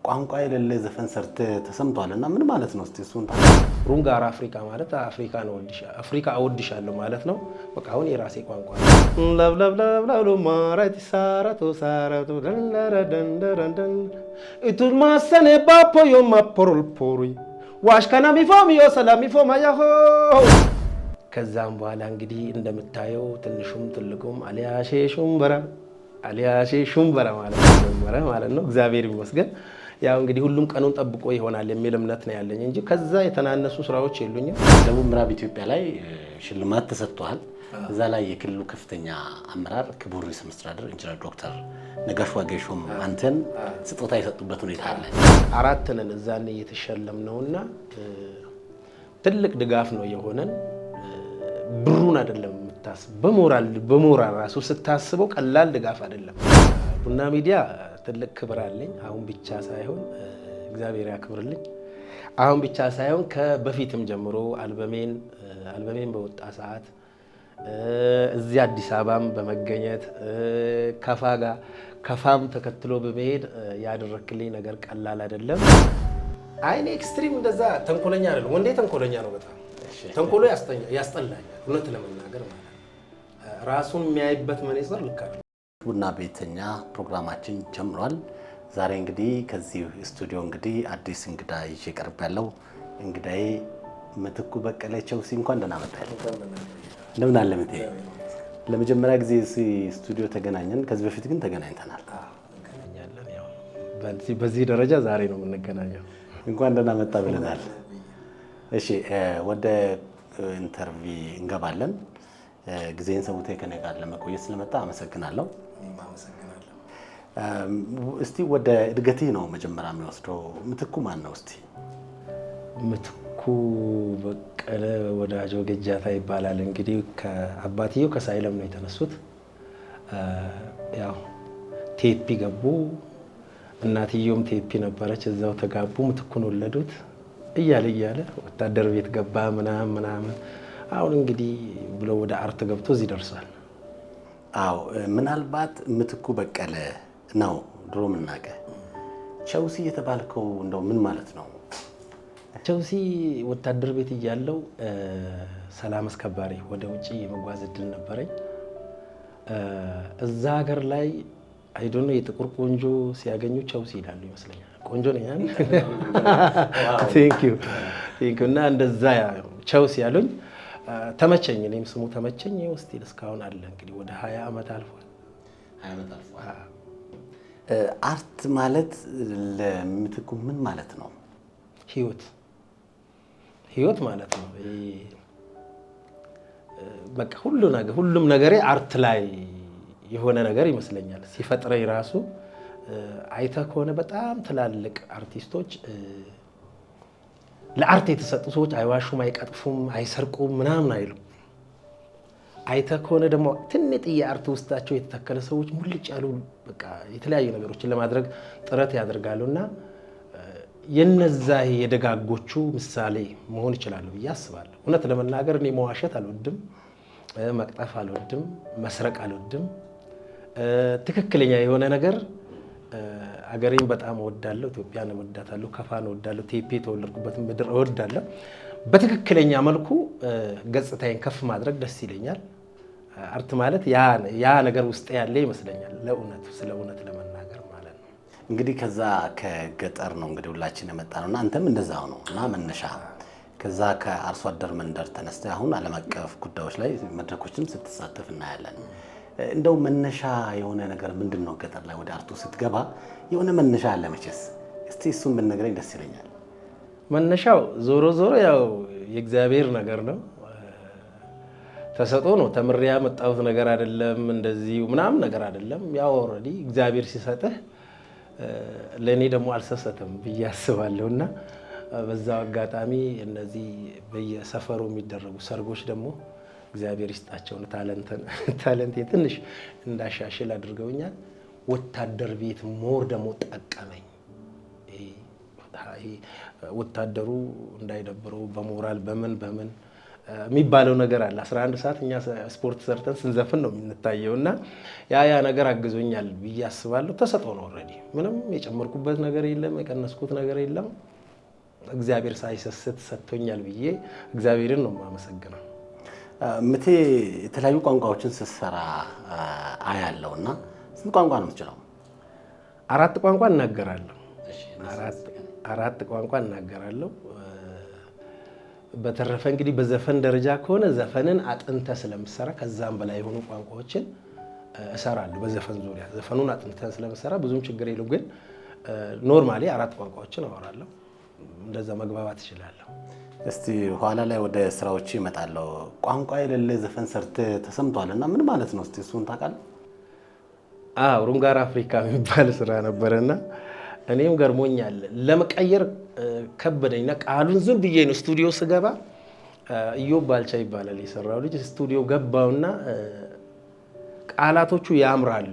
ቋንቋ የሌለ ዘፈን ሰርተ ተሰምቷልና ምን ማለት ነው? እስቲ እሱን ሩንጋር አፍሪካ ማለት አፍሪካ ነው አፍሪካ አወድሻለሁ ማለት ነው። በቃ አሁን የራሴ ቋንቋ ለብ ለብ ለብ ለብ ማራቲ ሳራቶ ሳራቶ ደንደረደን ኢቱል ማሰኔ ባፖ የማፖሩል ፖሪ ዋሽካና ሚፎም ሰላም ሚፎም አያሆ። ከዛም በኋላ እንግዲህ እንደምታየው ትንሹም ትልቁም አሊያሼ ሹምበራ ማለት ነው። እግዚአብሔር ይመስገን። ያው እንግዲህ ሁሉም ቀኑን ጠብቆ ይሆናል የሚል እምነት ነው ያለኝ እንጂ ከዛ የተናነሱ ስራዎች የሉኝም። ደቡብ ምዕራብ ኢትዮጵያ ላይ ሽልማት ተሰጥቷል። እዛ ላይ የክልሉ ከፍተኛ አመራር ክቡር ርዕሰ መስተዳድር ኢንጂነር ዶክተር ነጋሽ ዋጌሾም አንተን ስጦታ የሰጡበት ሁኔታ አለ። 4 ነን እዛን እየተሸለምነውና ትልቅ ድጋፍ ነው የሆነን። ብሩን አይደለም የምታስብ በሞራል ራሱ ስታስበው ቀላል ድጋፍ አይደለም። ቡና ሚዲያ ትልቅ ክብር አለኝ። አሁን ብቻ ሳይሆን እግዚአብሔር ያክብርልኝ። አሁን ብቻ ሳይሆን ከበፊትም ጀምሮ አልበሜን በወጣ ሰዓት እዚህ አዲስ አበባም በመገኘት ከፋም ተከትሎ በመሄድ ያደረክልኝ ነገር ቀላል አይደለም። አይኔ ኤክስትሪም እንደዛ ተንኮለኛ አይደለም። ወንዴ ተንኮለኛ ነው በጣም ተንኮሎ ያስጠላኛል። እውነት ለመናገር ማለት ራሱን የሚያይበት መነጽር ልክ አይደለም። ቡና ቤተኛ ፕሮግራማችን ጀምሯል። ዛሬ እንግዲህ ከዚህ ስቱዲዮ እንግዲህ አዲስ እንግዳ ይዤ ቀርብ ያለው እንግዳዬ ምትኩ በቀለ ቸውሲ እንኳን ደህና መጣህ። እንደምን አለ ምቴ? ለመጀመሪያ ጊዜ እዚህ ስቱዲዮ ተገናኘን። ከዚህ በፊት ግን ተገናኝተናል። ያው በዚህ ደረጃ ዛሬ ነው የምንገናኘው። እንኳን ደህና መጣ ብለናል። እሺ ወደ ኢንተርቪው እንገባለን። ጊዜን ሰውቴ ከኔ ጋር ለመቆየት ስለመጣ አመሰግናለሁ። እስቲ ወደ እድገትህ ነው መጀመሪያ የሚወስደው። ምትኩ ማን ነው? እስቲ ምትኩ በቀለ ወዳጆ ገጃታ ይባላል። እንግዲህ ከአባትየው ከሳይለም ነው የተነሱት። ያው ቴፒ ገቡ። እናትየውም ቴፒ ነበረች፣ እዛው ተጋቡ። ምትኩን ወለዱት። እያለ ወታደር ቤት ገባ ምናምን። አሁን እንግዲህ ብሎ ወደ አርት ገብቶ እዚህ ደርሷል። አዎ ምናልባት ምትኩ በቀለ ነው ድሮ ምናቀ። ቸውሲ የተባልከው እንደው ምን ማለት ነው? ቸውሲ ወታደር ቤት እያለው ሰላም አስከባሪ ወደ ውጪ የመጓዝ እድል ነበረኝ። እዛ ሀገር ላይ አይዶኖ የጥቁር ቆንጆ ሲያገኙ ቸውሲ ይላሉ ይመስለኛል። ቆንጆ ነኝ ቴንክ ዩ እና እንደዛ ቸውሲ ያሉኝ ተመቸኝ። እኔም ስሙ ተመቸኝ። ውስጥ እስካሁን አለ እንግዲህ ወደ 20 ዓመት አልፏል። አርት ማለት ለምትኩ ምን ማለት ነው? ህይወት ማለት ነው። በቃ ሁሉም ነገሬ አርት ላይ የሆነ ነገር ይመስለኛል። ሲፈጥረኝ ራሱ አይተህ ከሆነ በጣም ትላልቅ አርቲስቶች ለአርት የተሰጡ ሰዎች አይዋሹም፣ አይቀጥፉም፣ አይሰርቁም ምናምን አይሉ። አይተህ ከሆነ ደግሞ ትንጥዬ አርት ውስጣቸው የተተከለ ሰዎች ሙልጭ ያሉ በቃ የተለያዩ ነገሮችን ለማድረግ ጥረት ያደርጋሉና የነዛ የደጋጎቹ ምሳሌ መሆን ይችላሉ ብዬ አስባለሁ። እውነት ለመናገር እኔ መዋሸት አልወድም፣ መቅጠፍ አልወድም፣ መስረቅ አልወድም። ትክክለኛ የሆነ ነገር አገሬን በጣም እወዳለሁ። ኢትዮጵያን እወዳታለሁ። ከፋን እወዳለሁ። ቴፒ የተወለድኩበትን ምድር እወዳለሁ። በትክክለኛ መልኩ ገጽታዬን ከፍ ማድረግ ደስ ይለኛል። አርት ማለት ያ ነገር ውስጥ ያለ ይመስለኛል። ስለ እውነት ለመናገር ማለት ነው። እንግዲህ ከዛ ከገጠር ነው እንግዲህ ሁላችን የመጣ ነውና አንተም እንደዛው ነው እና መነሻ ከዛ ከአርሶ አደር መንደር ተነስተ አሁን ዓለም አቀፍ ጉዳዮች ላይ መድረኮችም ስትሳተፍ እናያለን። እንደው መነሻ የሆነ ነገር ምንድን ነው? ገጠር ላይ ወደ አርቱ ስትገባ የሆነ መነሻ አለ መቼስ። እስቲ እሱን ብትነግረኝ ደስ ይለኛል። መነሻው ዞሮ ያው የእግዚአብሔር ነገር ነው። ተሰጥኦ ነው። ተምሬ ያመጣሁት ነገር አይደለም። እንደዚህ ምናምን ነገር አይደለም። ያው ኦልሬዲ እግዚአብሔር ሲሰጥህ ለእኔ ደግሞ አልሰሰትም ብዬ አስባለሁና በዛው አጋጣሚ እነዚህ በየሰፈሩ የሚደረጉ ሰርጎች ደግሞ እግዚአብሔር ይስጣቸውን ታለንቴ ትንሽ እንዳሻሽል አድርገውኛል። ወታደር ቤት ሞር ደግሞ ጠቀመኝ። ወታደሩ እንዳይደብረው በሞራል በምን የሚባለው ነገር አለ። 11 ሰዓት እኛ ስፖርት ሰርተን ስንዘፍን ነው የምንታየው እና ያ ነገር አግዞኛል ብዬ አስባለሁ። ተሰጥኦ ነው። ኦልሬዲ ምንም የጨመርኩበት ነገር የለም፣ የቀነስኩት ነገር የለም። እግዚአብሔር ሳይሰስት ሰጥቶኛል ብዬ እግዚአብሔርን ነው የማመሰግነው። ምቴ የተለያዩ ቋንቋዎችን ስትሰራ አያለው እና ስንት ቋንቋ ነው የምትችለው? 4 ቋንቋ እናገራለሁ። 4 ቋንቋ እናገራለሁ። በተረፈ እንግዲህ በዘፈን ደረጃ ከሆነ ዘፈንን አጥንተ ስለምሰራ ከዛም በላይ የሆኑ ቋንቋዎችን እሰራለሁ። በዘፈን ዙሪያ ዘፈኑን አጥንተ ስለምሰራ ብዙም ችግር የለው። ግን ኖርማሊ 4 ቋንቋዎችን አወራለሁ። እንደዛ መግባባት እችላለሁ። እስቲ ኋላ ላይ ወደ ስራዎች ይመጣለሁ። ቋንቋ የሌለ ዘፈን ሰርተ ተሰምቷል እና ምን ማለት ነው? እስቲ እሱን ታውቃለህ? ሩንጋር አፍሪካ የሚባል ስራ ነበረና እኔም ገርሞኛል። ለመቀየር ከበደኝና ቃሉን ዝም ብዬ ነው ስቱዲዮ ስገባ ኢዮብ ባልቻ ይባላል የሰራው ልጅ። ስቱዲዮ ገባውና ቃላቶቹ ያምራሉ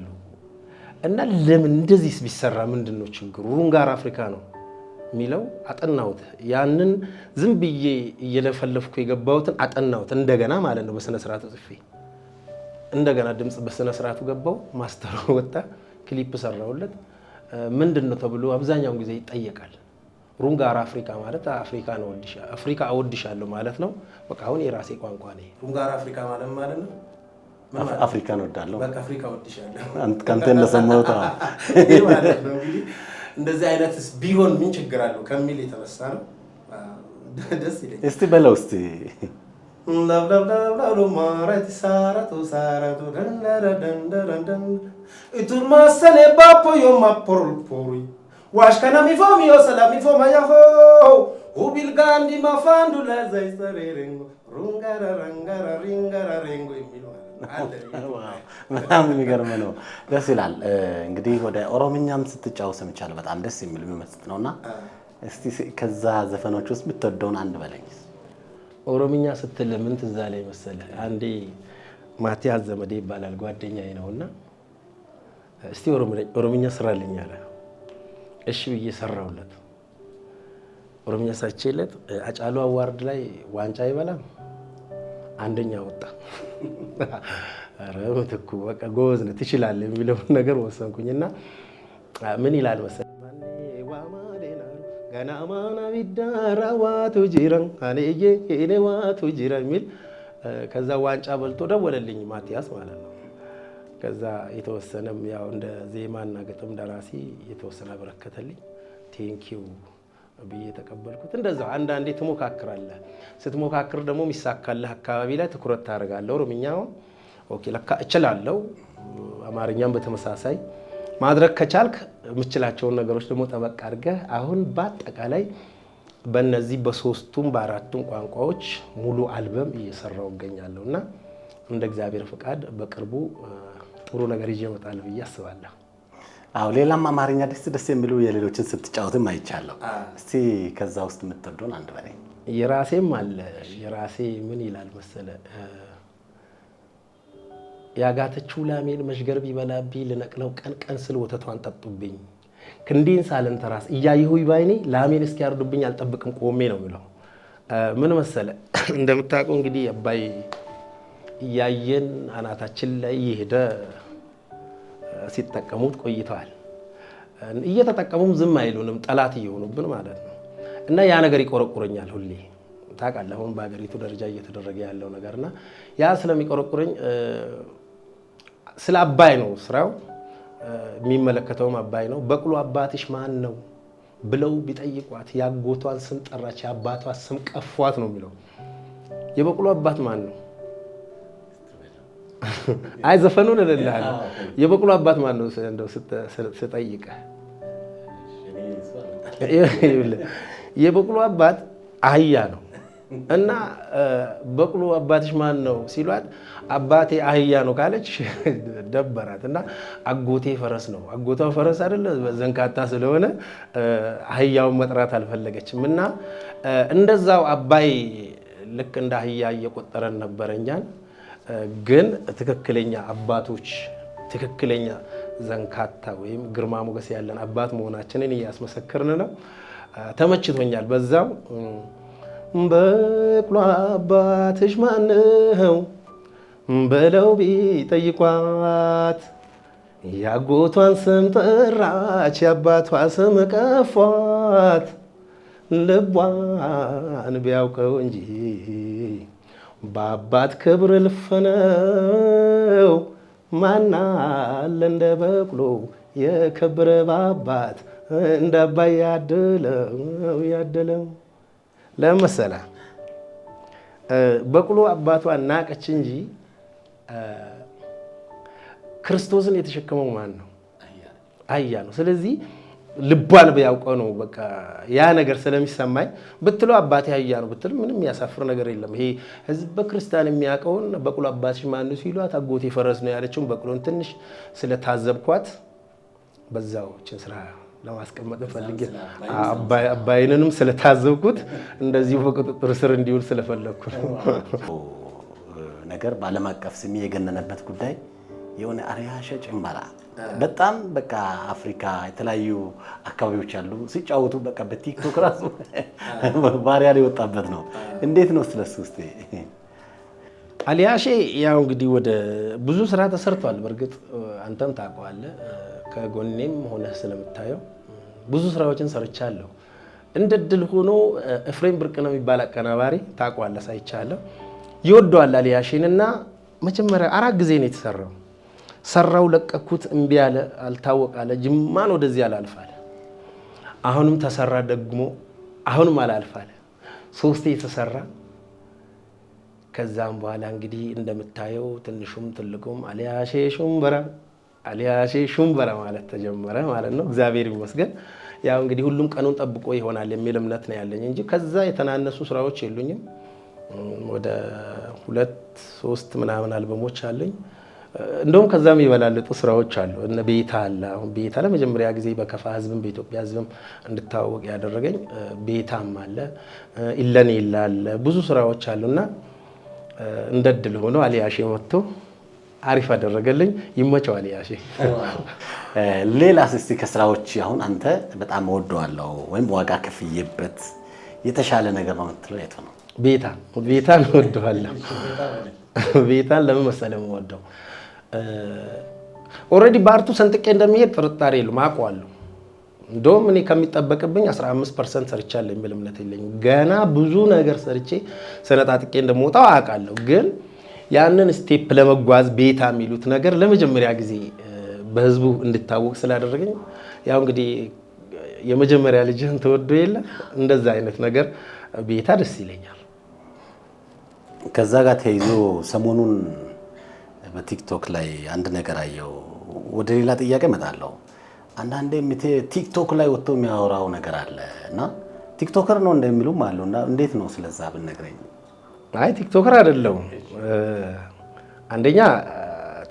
እና ለምን እንደዚህ ቢሰራ ምንድነው ችግሩ? ሩንጋር አፍሪካ ነው የሚለው አጠናሁት። ያንን ዝም ብዬ እየለፈለፍኩ የገባሁትን አጠናሁት እንደገና ማለት ነው። በስነ ስርዓቱ ጽፌ እንደገና ድምጽ በስነ ስርዓቱ ገባው። ማስተሩ ወጣ፣ ክሊፕ ሰራውለት። ምንድነው ተብሎ አብዛኛውን ጊዜ ይጠየቃል። ሩንጋር አፍሪካ ማለት አፍሪካ እወድሻለሁ ማለት ነው። በቃ አሁን የራሴ ቋንቋ ነው። ሩንጋር አፍሪካ ማለት ነው አፍሪካን እወዳለሁ፣ በቃ አፍሪካ እወድሻለሁ ካንተ እንደሰማሁት ማለት ነው። እንግዲህ እንደዚህ አይነትስ ቢሆን ምን ችግር አለው ከሚል የተነሳ ነው። ደስ ይለኛል። እስቲ በለው እስቲ በጣም የሚገርም ነው። ደስ ይላል። እንግዲህ ወደ ኦሮምኛም ስትጫወት ሰምቻለሁ። በጣም ደስ የሚል የሚመስጥ ነውና እስቲ ከዛ ዘፈኖች ውስጥ የምትወደውን አንድ በለኝ። ኦሮምኛ ስትል ምን ትዝ አለኝ መሰለህ? አንዴ ማቲያስ ዘመዴ ይባላል ጓደኛዬ ነውና እስቲ ኦሮምኛ ስራልኝ አለ። እሺ ብዬ ሰራውለት። ኦሮምኛ ሳይችለት አጫሉ አዋርድ ላይ ዋንጫ ይበላም አንደኛ ወጣ። አረ ምትኩ በቃ ጎበዝ ነህ ትችላለህ የሚለው ነገር ወሰንኩኝና ምን ይላል መሰለህ? ገናማና ቢዳራ ዋቱ ጂራን አኔዬ እኔ ዋቱ ጂራ የሚል ከዛ ዋንጫ በልቶ ደወለልኝ ማቲያስ ማለት ነው። ከዛ የተወሰነም ያው እንደ ዜማና ግጥም ደራሲ የተወሰነ አበረከተልኝ። ቴንኪው ብዬ ተቀበልኩት። እንደዛው አንዳንዴ ትሞካክራለህ። ስትሞካክር ደግሞ የሚሳካልህ አካባቢ ላይ ትኩረት ታደርጋለህ። ኦሮምኛው ኦኬ ለካ እችላለሁ፣ አማርኛም በተመሳሳይ ማድረግ ከቻልክ የምችላቸውን ነገሮች ደግሞ ጠበቅ አድርገህ አሁን በአጠቃላይ በእነዚህ በ3ቱም በ4ቱም ቋንቋዎች ሙሉ አልበም እየሰራው እገኛለሁ እና እንደ እግዚአብሔር ፍቃድ በቅርቡ ጥሩ ነገር ይዤ እመጣለሁ ብዬ አስባለሁ። አዎ ሌላም አማርኛ ደስ የሚሉ የሌሎችን ስትጫወትም አይቻለሁ። እስቲ ከዛ ውስጥ የምትወደውን አንድ በለኝ። የራሴም አለ። የራሴ ምን ይላል መሰለ? ያጋተችው ላሜን መሽገር ቢበላብኝ ልነቅለው ቀን ቀን ስል ወተቷን ጠጡብኝ ክንዴን ሳልንተራስ እያየሁኝ ባይኔ ላሜን እስኪያርዱብኝ አልጠብቅም ቆሜ ነው የሚለው። ምን መሰለ? እንደምታውቀው እንግዲህ አባይ እያየን አናታችን ላይ እየሄደ ሲጠቀሙት ቆይተዋል። እየተጠቀሙም ዝም አይሉንም፣ ጠላት እየሆኑብን ማለት ነው። እና ያ ነገር ይቆረቁረኛል ሁሌ። ታውቃለህ አሁን በሀገሪቱ ደረጃ እየተደረገ ያለው ነገርና ያ ስለሚቆረቁረኝ ስለ አባይ ነው ስራው፣ የሚመለከተውም አባይ ነው። በቅሎ አባትሽ ማን ነው ብለው ቢጠይቋት ያጎቷን ስም ጠራች፣ የአባቷ ስም ቀፏት ነው የሚለው። የበቅሎ አባት ማን ነው? አይ ዘፈኑን እልልሃለሁ። የበቅሎ አባት ማን ነው እንደው ስጠይቅህ የበቅሎ አባት አህያ ነው። እና በቅሎ አባትሽ ማን ነው ሲሏት አባቴ አህያ ነው ካለች ደበራት። እና አጎቴ ፈረስ ነው። አጎቷ ፈረስ አይደለ ዘንካታ ስለሆነ አህያውን መጥራት አልፈለገችም። እና እንደዛው አባይ ልክ እንደ አህያ እየቆጠረን ነበረ እኛን። ግን ትክክለኛ አባቶች ትክክለኛ ዘንካታ ወይም ግርማ ሞገስ ያለን አባት መሆናችንን እያስመሰከርን ነው። ተመችቶኛል። በዛው በቅሎ አባትሽ ማነው በለው ቢጠይቋት ያጎቷን ስም ጠራች የአባቷ ስም ቀፏት ልቧን ቢያውቀው እንጂ በአባት ክብር ልፈነው ማናለ እንደ በቅሎ የከበረ በአባት እንደ አባይ ያደለው ለመሰላ በቅሎ አባቷን ናቀች እንጂ ክርስቶስን የተሸከመው ማን ነው? አህያ ነው። ስለዚህ ልቧን ቢያውቀው ነው በቃ ያ ነገር ስለሚሰማኝ ብትለው አባቴ አህያ ነው ብትል ምንም የሚያሳፍር ነገር የለም። ይሄ ህዝብ በክርስቲያን የሚያውቀውን በቅሎ አባትሽ ማን ሲሏት አጎቴ ፈረስ ነው ያለችውን በቅሎን ትንሽ ስለታዘብኳት በዛው እችን ስራ ለማስቀመጥ ፈልጌ አባይንንም ስለታዘብኩት እንደዚሁ በቁጥጥር ስር እንዲውል ስለፈለግኩ ነገር በዓለም አቀፍ ስም የገነነበት ጉዳይ የሆነ አርያሸ ጭንበራ በጣም በቃ አፍሪካ የተለያዩ አካባቢዎች አሉ ሲጫወቱ በቃ በቲክቶክ ራሱ ባሪያ ላይ ወጣበት ነው። እንዴት ነው ስለሱ ውስጥ አልያሼ? ያው እንግዲህ ወደ ብዙ ስራ ተሰርቷል። በእርግጥ አንተም ታውቀዋለህ ከጎኔም ሆነ ስለምታየው ብዙ ስራዎችን ሰርቻለሁ። እንደ ድል ሆኖ ኤፍሬም ብርቅነህ የሚባል አቀናባሪ ታውቀዋለህ፣ ሳይቻለሁ ይወደዋል አልያሼን እና መጀመሪያ 4 ጊዜ ነው የተሰራው። ሰራው ለቀኩት እምቢ አለ፣ አልታወቃለ። ጅማን ወደዚህ አላልፋለ። አሁንም ተሰራ ደግሞ አሁንም አላልፋለ። 3 የተሰራ ከዛም በኋላ እንግዲህ እንደምታየው ትንሹም ትልቁም አልያሼ ሹምበራ ማለት ተጀመረ ማለት ነው። እግዚአብሔር ይመስገን። ያው እንግዲህ ሁሉም ቀኑን ጠብቆ ይሆናል የሚል እምነት ነው ያለኝ እንጂ ከዛ የተናነሱ ስራዎች የሉኝም። ወደ 2-3 ምናምን አልበሞች አለኝ። እንደውም ከዛም ይበላልጡ ስራዎች አሉ። እነ ቤታ አለ። አሁን ቤታ ለመጀመሪያ ጊዜ በከፋ ህዝብም በኢትዮጵያ ህዝብም እንድታወቅ ያደረገኝ ቤታም አለ። ኢለኔ አለ። ብዙ ስራዎች አሉና እንደድል ሆኖ አልያሼ መጥቶ አሪፍ አደረገልኝ። ይመቸው አልያሼ። ሌላስ እስቲ ከስራዎች አሁን አንተ በጣም ወደዋለሁ ወይም ዋጋ ከፍዬበት የተሻለ ነገር ነው የምትለው የቱ ነው? ቤታን ወደዋለሁ። ቤታን ለምን መሰለህ የምወደው? ኦልሬዲ በአርቱ ሰንጥቄ እንደሚሄድ ጥርጣሬ የለውም፣ አውቀዋለሁ። እንደውም እኔ ከሚጠበቅብኝ 15% ሰርቻለሁ የሚል እምነት የለኝም። ገና ብዙ ነገር ሰርቼ ሰነጣጥቄ እንደምወጣው አውቃለሁ። ግን ያንን ስቴፕ ለመጓዝ ቤታ የሚሉት ነገር ለመጀመሪያ ጊዜ በህዝቡ እንድታወቅ ስላደረገኝ ያው እንግዲህ የመጀመሪያ ልጅህን ተወዶ የለ እንደዛ አይነት ነገር ቤታ ደስ ይለኛል። ከዛ ጋር ተይዞ ሰሞኑን በቲክቶክ ላይ አንድ ነገር አየው። ወደ ሌላ ጥያቄ እመጣለሁ። አንዳንዴ ቲክቶክ ላይ ወጥቶ የሚያወራው ነገር አለ እና ቲክቶከር ነው እንደሚሉም አሉ እና እንዴት ነው ስለዛ ብትነግረኝ? አይ ቲክቶከር አይደለሁም። አንደኛ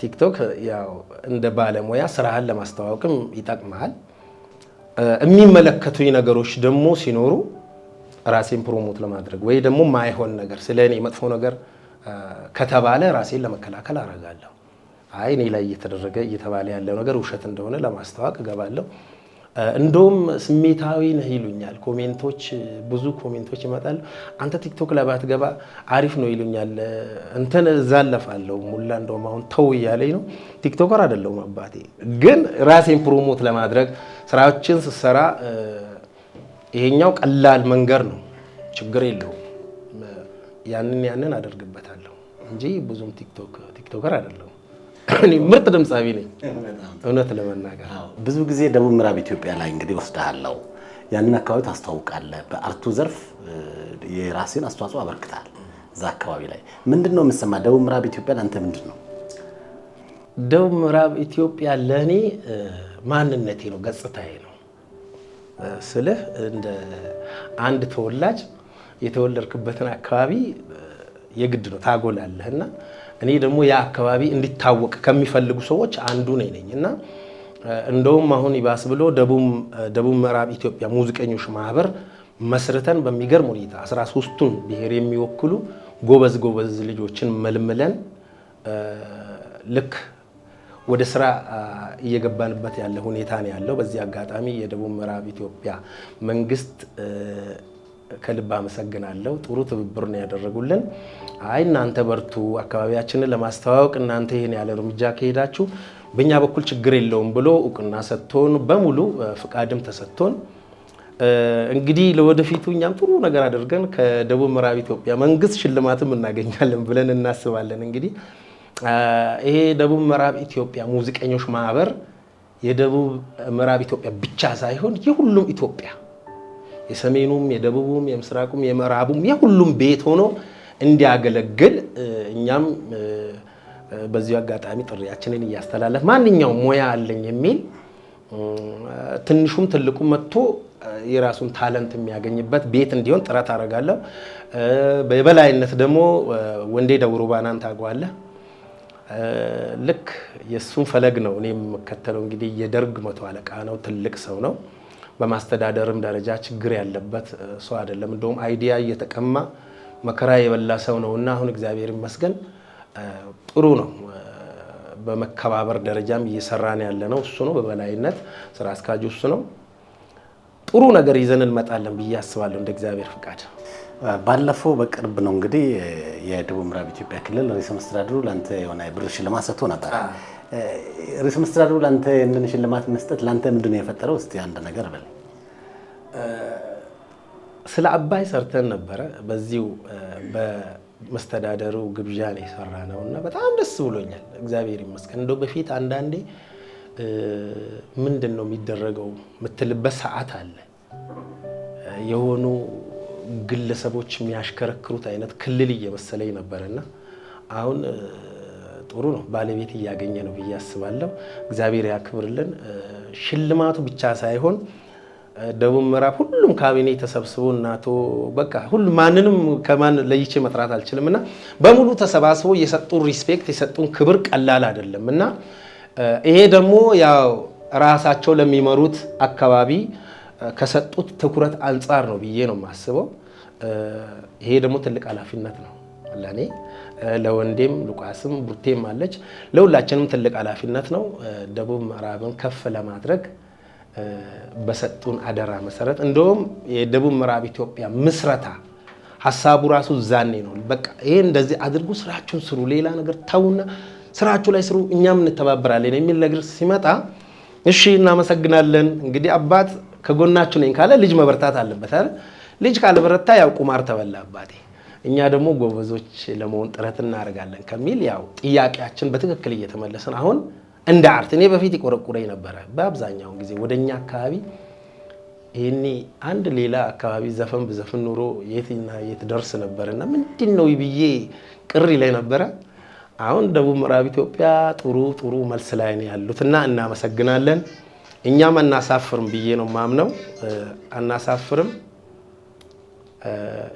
ቲክቶክ ያው እንደ ባለሙያ ስራህን ለማስተዋወቅም ይጠቅማል። የሚመለከቱኝ ነገሮች ደግሞ ሲኖሩ ራሴን ፕሮሞት ለማድረግ ወይ ደግሞ ማይሆን ነገር ስለኔ መጥፎ ነገር ከተባለ ራሴን ለመከላከል አደርጋለሁ። አይ እኔ ላይ እየተባለ ያለው ነገር ውሸት እንደሆነ ለማስተዋወቅ እገባለሁ። እንደውም ስሜታዊ ነህ ይሉኛል። ብዙ ኮሜንቶች ይመጣሉ። አንተ ቲክቶክ ላይ ባትገባ አሪፍ ነው ይሉኛል። እንትን እዛለፋለሁ ሙላ እንደውም አሁን ተው እያለኝ ነው። ቲክቶከር አይደለሁም አባቴ። ግን ራሴን ፕሮሞት ለማድረግ ስራዎችን ስሰራ ይሄኛው ቀላል መንገድ ነው፣ ችግር የለውም። ያንን አደርግበታለሁ እንጂ ብዙም ቲክቶከር አይደለሁም። እኔ ምርጥ ድምፃዊ ነኝ እውነት ለመናገር። ብዙ ጊዜ ደቡብ ምዕራብ ኢትዮጵያ ላይ እንግዲህ ወስደሃለሁ፣ ያንን አካባቢ ታስተዋውቃለህ። በአርቱ ዘርፍ የራስን አስተዋጽኦ አበርክታል። እዛ አካባቢ ላይ ምንድን ነው የምትሰማ? ደቡብ ምዕራብ ኢትዮጵያ ለአንተ ምንድን ነው? ደቡብ ምዕራብ ኢትዮጵያ ለእኔ ማንነቴ ነው፣ ገጽታዬ ነው ስልህ እንደ አንድ ተወላጅ የተወለድክበትን አካባቢ የግድ ነው ታጎላለህና እኔ ደግሞ ያ አካባቢ እንዲታወቅ ከሚፈልጉ ሰዎች አንዱ ነኝ እና እንደውም አሁን ይባስ ብሎ ደቡብ ምዕራብ ኢትዮጵያ ሙዚቀኞች ማህበር መስርተን በሚገርም ሁኔታ 13ቱን ብሔር የሚወክሉ ጎበዝ ልጆችን መልምለን ልክ ወደ ስራ እየገባንበት ያለ ሁኔታ ነው ያለው። በዚህ አጋጣሚ የደቡብ ምዕራብ ኢትዮጵያ መንግስት ከልብ አመሰግናለሁ። ጥሩ ትብብር ነው ያደረጉልን። አይ እናንተ በርቱ፣ አካባቢያችንን ለማስተዋወቅ እናንተ ይሄን ያለ እርምጃ ከሄዳችሁ በእኛ በኩል ችግር የለውም ብሎ እውቅና ሰጥቶን በሙሉ ፍቃድም ተሰጥቶን እንግዲህ ለወደፊቱ እኛም ጥሩ ነገር አድርገን ከደቡብ ምዕራብ ኢትዮጵያ መንግስት ሽልማትም እናገኛለን ብለን እናስባለን። እንግዲህ ይሄ ደቡብ ምዕራብ ኢትዮጵያ ሙዚቀኞች ማህበር የደቡብ ምዕራብ ኢትዮጵያ ብቻ ሳይሆን የሁሉም ኢትዮጵያ የሰሜኑም፣ የደቡቡም፣ የምስራቁም፣ የምዕራቡም የሁሉም ቤት ሆኖ እንዲያገለግል እኛም በዚሁ አጋጣሚ ጥሪያችንን እያስተላለፍ ማንኛውም ሙያ አለኝ የሚል ትንሹም ትልቁም መጥቶ የራሱን ታለንት የሚያገኝበት ቤት እንዲሆን ጥረት አደርጋለሁ። በበላይነት ደግሞ ወንዴ ደውሮ ባናን ታውቀዋለህ። ልክ የእሱን ፈለግ ነው እኔ የምከተለው። እንግዲህ የደርግ 100 አለቃ ነው፣ ትልቅ ሰው ነው። በማስተዳደርም ደረጃ ችግር ያለበት ሰው አይደለም። እንደውም አይዲያ እየተቀማ መከራ የበላ ሰው ነው እና አሁን እግዚአብሔር ይመስገን ጥሩ ነው። በመከባበር ደረጃም እየሰራን ያለ ነው እሱ ነው። በበላይነት ስራ አስኪያጁ እሱ ነው። ጥሩ ነገር ይዘን እንመጣለን ብዬ አስባለሁ እንደ እግዚአብሔር ፍቃድ። ባለፈው በቅርብ ነው እንግዲህ የደቡብ ምዕራብ ኢትዮጵያ ክልል ርዕሰ መስተዳድሩ ለአንተ የሆነ ብር ሽልማት ሰጥቶ ነበር። ርዕሰ መስተዳድሩ ለአንተ ይህንን ሽልማት መስጠት ለአንተ ምንድን ነው የፈጠረው? እስቲ አንድ ነገር በል። ስለ አባይ ሰርተን ነበረ። በዚሁ በመስተዳደሩ ግብዣ ነው የሰራ ነው እና በጣም ደስ ብሎኛል። እግዚአብሔር ይመስገን። እንደው በፊት አንዳንዴ ምንድን ነው የሚደረገው የምትልበት ሰዓት አለ። የሆኑ ግለሰቦች የሚያሽከረክሩት አይነት ክልል እየመሰለኝ ነበርና አሁን ጥሩ ነው፣ ባለቤት እያገኘ ነው ብዬ አስባለሁ። እግዚአብሔር ያክብርልን። ሽልማቱ ብቻ ሳይሆን ደቡብ ምዕራብ ሁሉም ካቢኔ ተሰብስቦ እናቶ በቃ ሁሉ ማንንም ከማን ለይቼ መጥራት አልችልምና በሙሉ ተሰባስቦ የሰጡን ሪስፔክት የሰጡን ክብር ቀላል አይደለም እና ይሄ ደግሞ ያው ራሳቸው ለሚመሩት አካባቢ ከሰጡት ትኩረት አንጻር ነው ብዬ ነው የማስበው። ይሄ ደግሞ ትልቅ ኃላፊነት ነው ለኔ፣ ለወንዴም ሉቃስም ቡርቴም አለች፣ ለሁላችንም ትልቅ ኃላፊነት ነው። ደቡብ ምዕራብን ከፍ ለማድረግ በሰጡን አደራ መሰረት እንደውም የደቡብ ምዕራብ ኢትዮጵያ ምስረታ ሀሳቡ ራሱ ዛኔ ነው። በቃ ይሄ እንደዚህ አድርጉ፣ ስራችሁን ስሩ፣ ሌላ ነገር ተውና ስራችሁ ላይ ስሩ፣ እኛም እንተባበራለን የሚል ነገር ሲመጣ እሺ እናመሰግናለን። እንግዲህ አባት ከጎናችሁ ነኝ ካለ ልጅ መበርታት አለበት አይደል? ልጅ ካልበረታ ያው ቁማር ተበላ አባቴ። እኛ ደግሞ ጎበዞች ለመሆን ጥረት እናደርጋለን ከሚል ያው ጥያቄያችን በትክክል እየተመለሰን አሁን እንደ አርት እኔ በፊት ይቆረቁረኝ ነበረ በአብዛኛው ጊዜ ወደኛ አካባቢ ይሄኔ አንድ ሌላ አካባቢ ዘፈን በዘፈን ኑሮ የትና የት ደርስ ነበርና ምንድነው ብዬ ቅር ይለኝ ነበረ። አሁን ደቡብ ምዕራብ ኢትዮጵያ ጥሩ መልስ ላይ ነው ያሉትና እናመሰግናለን። እኛም አናሳፍርም ብዬ ነው ማምነው። አናሳፍርም።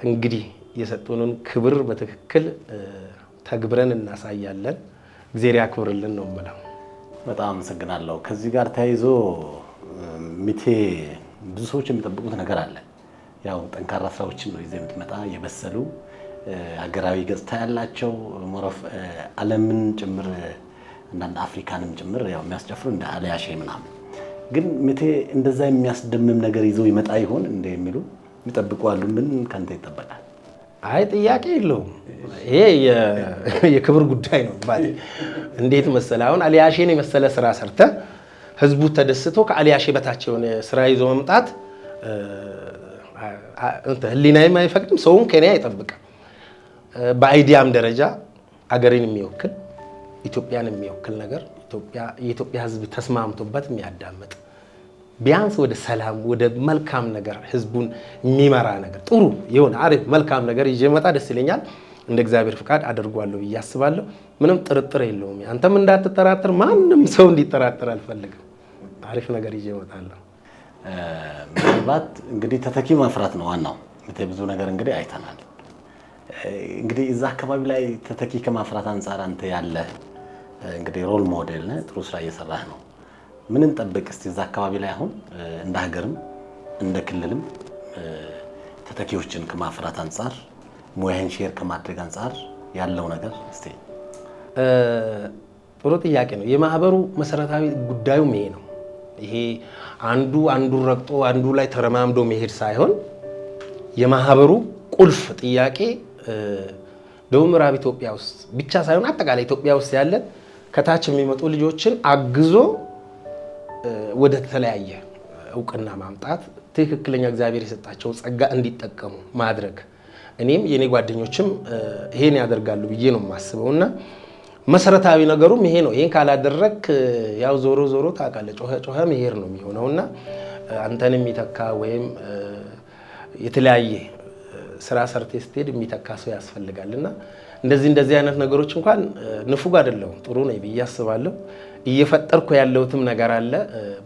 እንግዲህ የሰጡንን ክብር በትክክል ተግብረን እናሳያለን። እግዚአብሔር ያክብርልን ነው የምለው። በጣም አመሰግናለሁ። ከዚህ ጋር ተያይዞ ሚቴ ብዙ ሰዎች የሚጠብቁት ነገር አለ። ያው ጠንካራ ስራዎችን ነው ይዘህ የምትመጣ የበሰሉ ሀገራዊ ገጽታ ያላቸው ሞሮፍ ዓለምን ጭምር አንዳንድ አፍሪካንም ጭምር ያው የሚያስጨፍሩ እንደ አሊያሼ ምናምን። ግን ሚቴ እንደዛ የሚያስደምም ነገር ይዘው ይመጣ ይሆን እንደ የሚሉ የሚጠብቁ አሉ። ምን ካንተ ይጠበቃል? አይ ጥያቄ የለውም። ይሄ የክብር ጉዳይ ነው ባይ እንዴት መሰለህ አሁን አሊያሼን የመሰለ ስራ ሰርተ ህዝቡ ተደስቶ ከአሊያሼ በታች የሆነ ስራ ይዞ መምጣት ህሊናዬም አይፈቅድም፣ ሰውም ከኔ አይጠብቅም። በአይዲያም ደረጃ አገሬን የሚወክል ኢትዮጵያን የሚወክል ነገር የኢትዮጵያ ህዝብ ተስማምቶበት የሚያዳምጥ ቢያንስ ወደ ሰላም ወደ መልካም ነገር ህዝቡን የሚመራ ነገር ጥሩ የሆነ አሪፍ መልካም ነገር ይዤ መጣ ደስ ይለኛል። እንደ እግዚአብሔር ፍቃድ አድርጓለሁ ብዬ አስባለሁ። ምንም ጥርጥር የለውም። አንተም እንዳትጠራጠር፣ ማንም ሰው እንዲጠራጠር አልፈልግም። አሪፍ ነገር ይዤ እመጣለሁ። ምናልባት እንግዲህ ተተኪ ማፍራት ነው ዋናው። ብዙ ነገር እንግዲህ አይተናል። እንግዲህ እዛ አካባቢ ላይ ተተኪ ከማፍራት አንጻር አንተ ያለ እንግዲህ ሮል ሞዴል ነህ፣ ጥሩ ስራ እየሰራህ ነው። ምን እንጠብቅ እስቲ እዛ አካባቢ ላይ አሁን እንደ ሀገርም እንደ ክልልም ተተኪዎችን ከማፍራት አንጻር ሙያህን ሼር ከማድረግ አንጻር ያለው ነገር እስቲ። ጥሩ ጥያቄ ነው። የማህበሩ መሰረታዊ ጉዳዩም ይሄ ነው። ይሄ አንዱ ረግጦ አንዱ ላይ ተረማምዶ መሄድ ሳይሆን የማህበሩ ቁልፍ ጥያቄ ደቡብ ምዕራብ ኢትዮጵያ ውስጥ ብቻ ሳይሆን አጠቃላይ ኢትዮጵያ ውስጥ ያለ ከታች የሚመጡ ልጆችን አግዞ ወደ ተለያየ እውቅና ማምጣት፣ ትክክለኛ እግዚአብሔር የሰጣቸውን ጸጋ እንዲጠቀሙ ማድረግ። እኔም የኔ ጓደኞችም ይሄን ያደርጋሉ ብዬ ነው የማስበውና መሰረታዊ ነገሩም ይሄ ነው። ይሄን ካላደረክ ያው ዞሮ ዞሮ ታውቃለህ ጮኸ መሄድ ነው የሚሆነውና አንተን የሚተካ ወይም የተለያየ ስራ ሰርቴ ስትሄድ የሚተካ ሰው ያስፈልጋልና እንደዚህ አይነት ነገሮች እንኳን ንፉግ አይደለሁም፣ ጥሩ ነው ብዬ አስባለሁ። እየፈጠርኩ ያለሁትም ነገር አለ።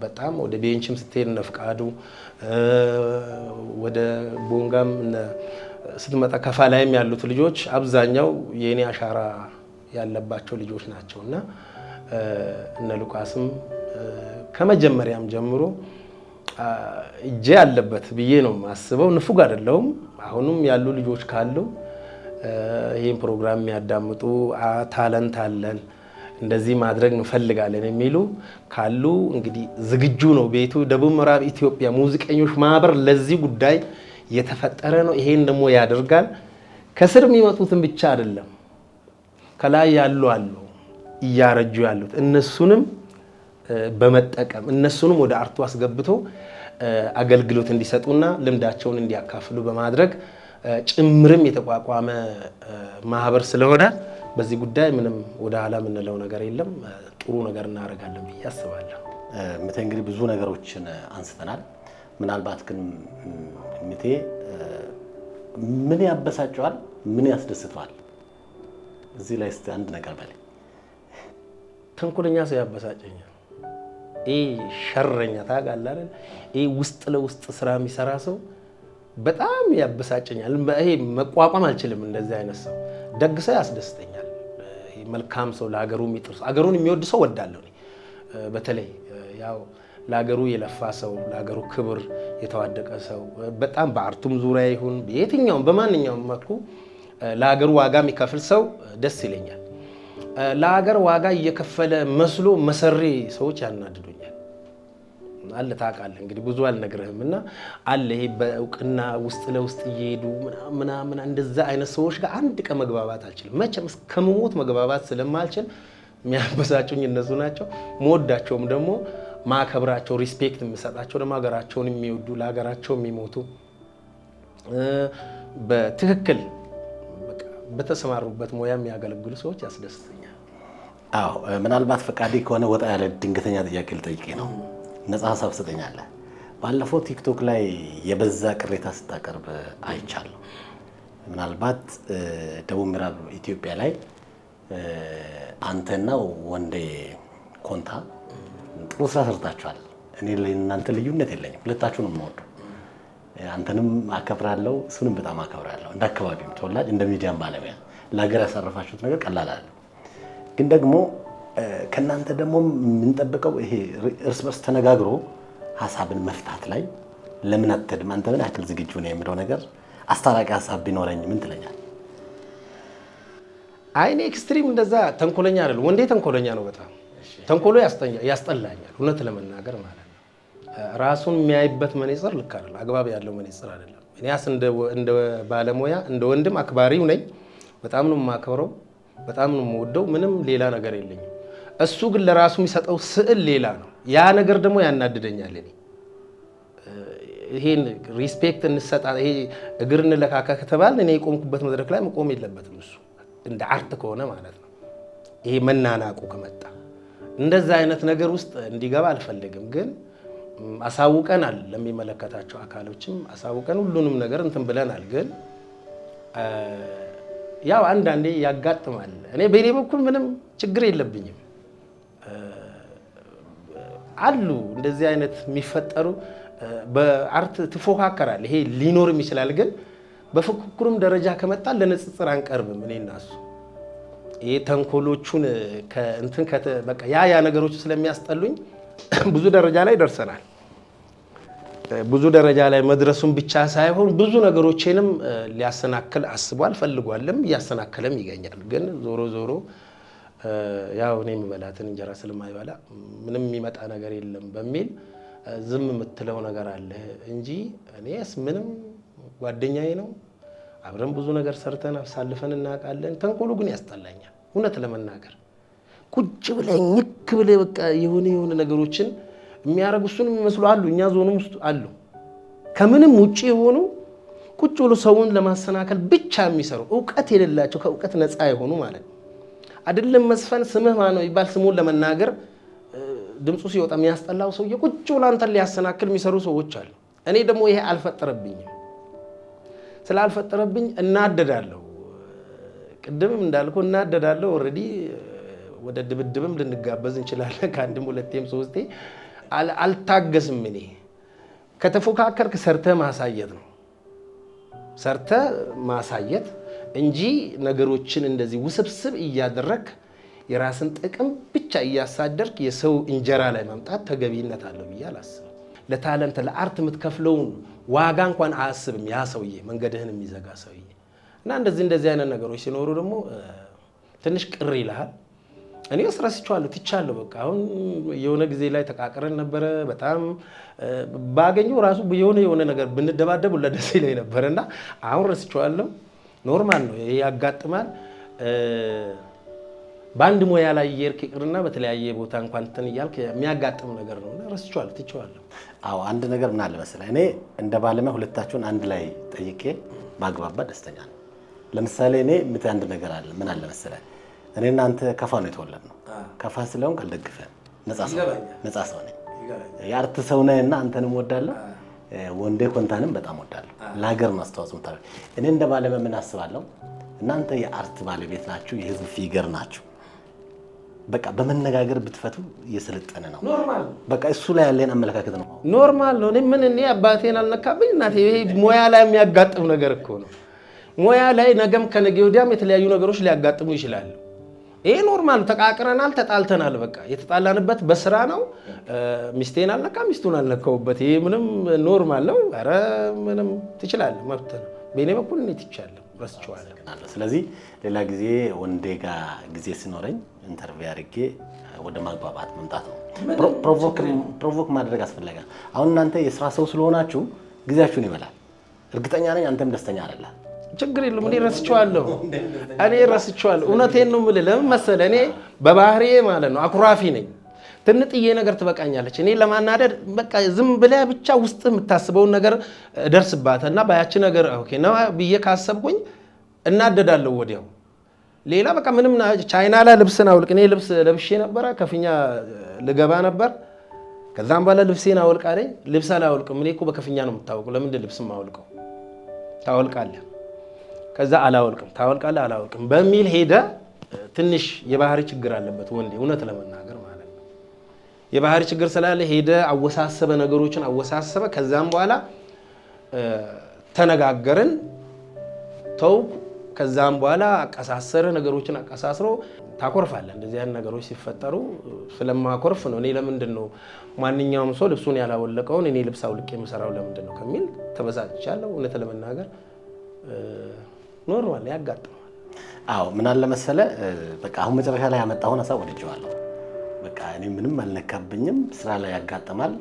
በጣም ወደ ቤንችም ስትሄድ እነ ፍቃዱ ወደ ቦንጋም ስትመጣ ከፋ ላይም ያሉት ልጆች አብዛኛው የኔ አሻራ ያለባቸው ልጆች ናቸውና እነ ሉቃስም ከመጀመሪያም ጀምሮ እጄ ያለበት ብዬ ነው የማስበው። ንፉግ አይደለሁም። አሁንም ያሉ ልጆች ካሉ ይሄን ፕሮግራም የሚያዳምጡ ታለንት አለን እንደዚህ ማድረግ እንፈልጋለን የሚሉ ካሉ እንግዲህ ዝግጁ ነው ቤቱ። ደቡብ ምዕራብ ኢትዮጵያ ሙዚቀኞች ማህበር ለዚህ ጉዳይ የተፈጠረ ነው። ይሄን ደግሞ ያደርጋል። ከስር የሚመጡትን ብቻ አይደለም ከላይ ያሉ አሉ እያረጁ ያሉት እነሱንም በመጠቀም እነሱንም ወደ አርቱ አስገብቶ አገልግሎት እንዲሰጡና ልምዳቸውን እንዲያካፍሉ በማድረግ ጭምርም የተቋቋመ ማህበር ስለሆነ በዚህ ጉዳይ ምንም ወደ ኋላ የምንለው ነገር የለም። ጥሩ ነገር እናደርጋለን ብዬ አስባለሁ። ምቴ እንግዲህ ብዙ ነገሮችን አንስተናል። ምናልባት ግን ምቴ ምን ያበሳጨዋል? ምን ያስደስተዋል? እዚህ ላይ እስቲ አንድ ነገር በላይ። ተንኮለኛ ሰው ያበሳጨኛል። ሸረኛ ታውቃለህ አይደል? ውስጥ ለውስጥ ስራ የሚሰራ ሰው በጣም ያበሳጨኛል። ይሄ መቋቋም አልችልም። እንደዚህ አይነት ሰው ደግ ሰው ያስደስተኛል። መልካም ሰው ለሀገሩ የሚጥር ሰው ሀገሩን የሚወድ ሰው ወዳለሁ እኔ። በተለይ ያው ለሀገሩ የለፋ ሰው ለሀገሩ ክብር የተዋደቀ ሰው በጣም በአርቱም ዙሪያ ይሁን የትኛውም በማንኛውም መልኩ ለሀገሩ ዋጋ የሚከፍል ሰው ደስ ይለኛል። ለሀገር ዋጋ እየከፈለ መስሎ መሰሪ ሰዎች ያናድዱኛል። አለ ታውቃለህ እንግዲህ ብዙ አልነግርህም እና አለ ይሄ በእውቅና ውስጥ ለውስጥ እየሄዱ ምናምን እንደዛ አይነት ሰዎች ጋር አንድ ቀን መግባባት አልችልም። መቼም እስከመሞት መግባባት ስለማልችል የሚያበሳጩኝ እነሱ ናቸው። መወዳቸውም ደግሞ ማከብራቸው ሪስፔክት የምሰጣቸው ደግሞ ሀገራቸውን የሚወዱ ለሀገራቸው የሚሞቱ በትክክል በተሰማሩበት ሙያ የሚያገለግሉ ሰዎች ያስደስተኛል። አዎ ምናልባት ፈቃዴ ከሆነ ወጣ ያለ ድንገተኛ ጥያቄ ልጠይቅህ ነው። ነፃ ሀሳብ ትሰጠኛለህ? ባለፈው ቲክቶክ ላይ የበዛ ቅሬታ ስታቀርብ አይቻለሁ። ምናልባት ደቡብ ምዕራብ ኢትዮጵያ ላይ አንተና ወንዴ ኮንታ ጥሩ ስራ ሰርታችኋል። እኔ ለእናንተ ልዩነት የለኝም፣ ሁለታችሁንም የምወደው አንተንም አከብራለሁ፣ እሱንም በጣም አከብራለሁ። እንደ አካባቢም ተወላጅ እንደ ሚዲያም ባለሙያ ለሀገር ያሳረፋችሁት ነገር ቀላል አይደለም። ግን ደግሞ ከእናንተ ደግሞ የምንጠብቀው ይሄ እርስ በርስ ተነጋግሮ ሀሳብን መፍታት ላይ ለምን አትሄድም? አንተ ምን ያክል ዝግጁ ነው የሚለው ነገር አስታራቂ ሀሳብ ቢኖረኝ ምን ትለኛል? አይኔ ኤክስትሪም እንደዛ ተንኮለኛ አይደለም። ወንዴ ተንኮለኛ ነው በጣም ተንኮሎ ያስጠላኛል፣ እውነት ለመናገር ማለት ነው። ራሱን የሚያይበት መነጽር ልክ አይደለም፣ አግባብ ያለው መነጽር አይደለም። እኔያስ እንደ ባለሙያ እንደ ወንድም አክባሪው ነኝ። በጣም ነው የማከብረው፣ በጣም ነው የምወደው። ምንም ሌላ ነገር የለኝም። እሱ ግን ለራሱ የሚሰጠው ስዕል ሌላ ነው። ያ ነገር ደግሞ ያናድደኛል። እኔ ይሄን ሪስፔክት እንሰጣ ይሄ እግር እንለካካ ከተባልን እኔ የቆምኩበት መድረክ ላይ መቆም የለበትም እሱ እንደ አርት ከሆነ ማለት ነው። ይሄ መናናቁ ከመጣ እንደዛ አይነት ነገር ውስጥ እንዲገባ አልፈልግም። ግን አሳውቀናል፣ ለሚመለከታቸው አካሎችም አሳውቀን ሁሉንም ነገር እንትን ብለናል። ግን ያው አንዳንዴ ያጋጥማል። እኔ በእኔ በኩል ምንም ችግር የለብኝም። አሉ እንደዚህ አይነት የሚፈጠሩ በአርት ትፎካከራል። ይሄ ሊኖርም ይችላል። ግን በፉክክሩም ደረጃ ከመጣ ለንጽጽር አንቀርብም። እኔ እና እሱ ይሄ ተንኮሎቹን በቃ ያ ነገሮቹ ስለሚያስጠሉኝ ብዙ ደረጃ ላይ ደርሰናል። ብዙ ደረጃ ላይ መድረሱን ብቻ ሳይሆን ብዙ ነገሮችንም ሊያሰናክል አስቧል፣ ፈልጓልም፣ እያሰናከለም ይገኛል። ግን ዞሮ ዞሮ ያው እኔ የምበላትን እንጀራ ስለማይበላ ምንም የሚመጣ ነገር የለም በሚል ዝም የምትለው ነገር አለ እንጂ እኔስ ምንም ጓደኛዬ ነው። አብረን ብዙ ነገር ሰርተን አሳልፈን እናውቃለን። ተንኮሉ ግን ያስጠላኛል እውነት ለመናገር ቁጭ ብለህ ንክ ብለህ በቃ የሆነ ነገሮችን የሚያረጉ እሱን የሚመስሉ አሉ፣ እኛ ዞንም ውስጥ አሉ። ከምንም ውጪ የሆኑ ቁጭ ብሎ ሰውን ለማሰናከል ብቻ የሚሰሩ እውቀት የሌላቸው ከእውቀት ነፃ የሆኑ ማለት ነው። አይደለም መስፈን ስምህ ማን ነው ይባል ስሙን ለመናገር ድምፁ ሲወጣ የሚያስጠላው ሰውዬ ቁጭ ብሎ አንተን ሊያሰናክል የሚሰሩ ሰዎች አሉ። እኔ ደግሞ ይሄ አልፈጠረብኝም። ስላልፈጠረብኝ እናደዳለሁ። ቅድምም እንዳልኩ እናደዳለሁ። ኦልሬዲ ወደ ድብድብም ልንጋበዝ እንችላለን ከአንድም ሁለቴም ሶስቴ። አልታገስም። እኔ ከተፎካከርክ ሰርተ ማሳየት ነው ሰርተ ማሳየት እንጂ ነገሮችን እንደዚህ ውስብስብ እያደረግ የራስን ጥቅም ብቻ እያሳደርክ የሰው እንጀራ ላይ ማምጣት ተገቢነት አለው ብዬ አላስብም። ለታለንት ለአርት የምትከፍለውን ዋጋ እንኳን አያስብም ያ ሰውዬ፣ መንገድህን የሚዘጋ ሰውዬ። እና እንደዚህ አይነት ነገሮች ሲኖሩ ደግሞ ትንሽ ቅር ይልሃል። እኔ ረስቼዋለሁ፣ ትቻለሁ። በቃ አሁን የሆነ ጊዜ ላይ ተቃቅረን ነበረ። በጣም ባገኘው ራሱ የሆነ ነገር ብንደባደብ ለደስ ይለኝ ነበር እና አሁን ረስቼዋለሁ። ኖርማል ነው፣ ይሄ ያጋጥማል። በአንድ ሙያ ላይ እየሄድክ ይቅርና በተለያየ ቦታ እንኳን እንትን እያልክ የሚያጋጥም ነገር ነው እና ረስቼዋለሁ፣ ትቼዋለሁ። አዎ አንድ ነገር ምን አለ መሰለህ፣ እኔ እንደ ባለሙያ ሁለታችሁን አንድ ላይ ጠይቄ ማግባባ ደስተኛ ነው። ለምሳሌ እኔ አንድ ነገር አለ። ምን አለ መሰለህ፣ እኔ እናንተ ከፋ ነው የተወለድነው። ከፋ ስለሆንክ አልደግፈህም፣ ነፃ ሰው ነኝ። የአርት ሰው ነህ እና አንተንም እወዳለሁ፣ ወንዴ ኮንታንም በጣም እወዳለሁ። ለሀገር ማስተዋጽኦ ታደርግ። እኔ እንደ ባለሙያ ምን አስባለሁ፣ እናንተ የአርት ባለቤት ናችሁ፣ የህዝብ ፊገር ናችሁ። በቃ በመነጋገር ብትፈቱ እየሰለጠነ ነው። ኖርማል በቃ እሱ ላይ ያለን አመለካከት ነው። ኖርማል ነው። እኔ አባቴን አልነካብኝ እናቴ። ይሄ ሙያ ላይ የሚያጋጥም ነገር እኮ ነው። ሙያ ላይ ነገም ከነገ ወዲያም የተለያዩ ነገሮች ሊያጋጥሙ ይችላሉ። ይሄ ኖርማል። ተቃቅረናል፣ ተጣልተናል። በቃ የተጣላንበት በስራ ነው። ሚስቴን አልነካ፣ ሚስቱን አልነካውበት። ይሄ ምንም ኖርማል ነው። ኧረ ምንም ትችላለህ፣ መብት ነው። በእኔ በኩል እኔ ትችላለህ፣ ረስቼዋለሁ። ስለዚህ ሌላ ጊዜ ወንዴ ጋር ጊዜ ሲኖረኝ ኢንተርቪው አድርጌ ወደ ማግባባት መምጣት ነው። ፕሮቮክ ማድረግ አስፈላጊ ነው። አሁን እናንተ የስራ ሰው ስለሆናችሁ ጊዜያችሁን ይበላል። እርግጠኛ ነኝ አንተም ደስተኛ አይደለም። ችግር የለም። እኔ ረስቼዋለሁ። እውነቴን ነው የምልህ። ለምን መሰለህ፣ እኔ በባህሪዬ ማለት ነው አኩራፊ ነኝ። ትንጥዬ ነገር ትበቃኛለች። እኔ ለማናደድ በቃ ዝም ብለህ ብቻ ውስጥ የምታስበውን ነገር ደርስባትና ባያች ነገር ኦኬ ነው ብዬ ካሰብኩኝ እናደዳለሁ ወዲያው። ሌላ በቃ ምንም ቻይና ላይ ልብስን አውልቅ። እኔ ልብስ ለብሼ ነበረ፣ ከፍኛ ልገባ ነበር። ከዛም በኋላ ልብሴን አውልቅ አለኝ። ልብስ አላወልቅም። እኔ እኮ በከፍኛ ነው የምታወቀው። ለምንድን ልብስም አውልቀው? ታወልቃለህ። ከዛ አላወልቅም፣ ታወልቃለህ፣ አላወልቅም በሚል ሄደ። ትንሽ የባህሪ ችግር አለበት ወንዴ፣ እውነት ለመናገር ማለት ነው። የባህሪ ችግር ስላለ ሄደ፣ አወሳሰበ፣ ነገሮችን አወሳሰበ። ከዛም በኋላ ተነጋገርን፣ ተውኩ። ከዛም በኋላ አቀሳሰረ፣ ነገሮችን አቀሳስሮ ታኮርፋለህ። እንደዚህ አይነት ነገሮች ሲፈጠሩ ስለማኮርፍ ነው። እኔ ለምንድን ነው ማንኛውም ሰው ልብሱን ያላወለቀውን እኔ ልብስ አውልቄ የምሰራው ለምንድን ነው ከሚል ተበሳጭቻለሁ። እውነት ለመናገር ኖርማል ያጋጥማል። አዎ ምን አለ መሰለህ፣ በቃ አሁን መጨረሻ ላይ ያመጣሁን ሀሳብ ወድጄዋለሁ። በቃ እኔ ምንም አልነካብኝም፣ ስራ ላይ ያጋጥማል።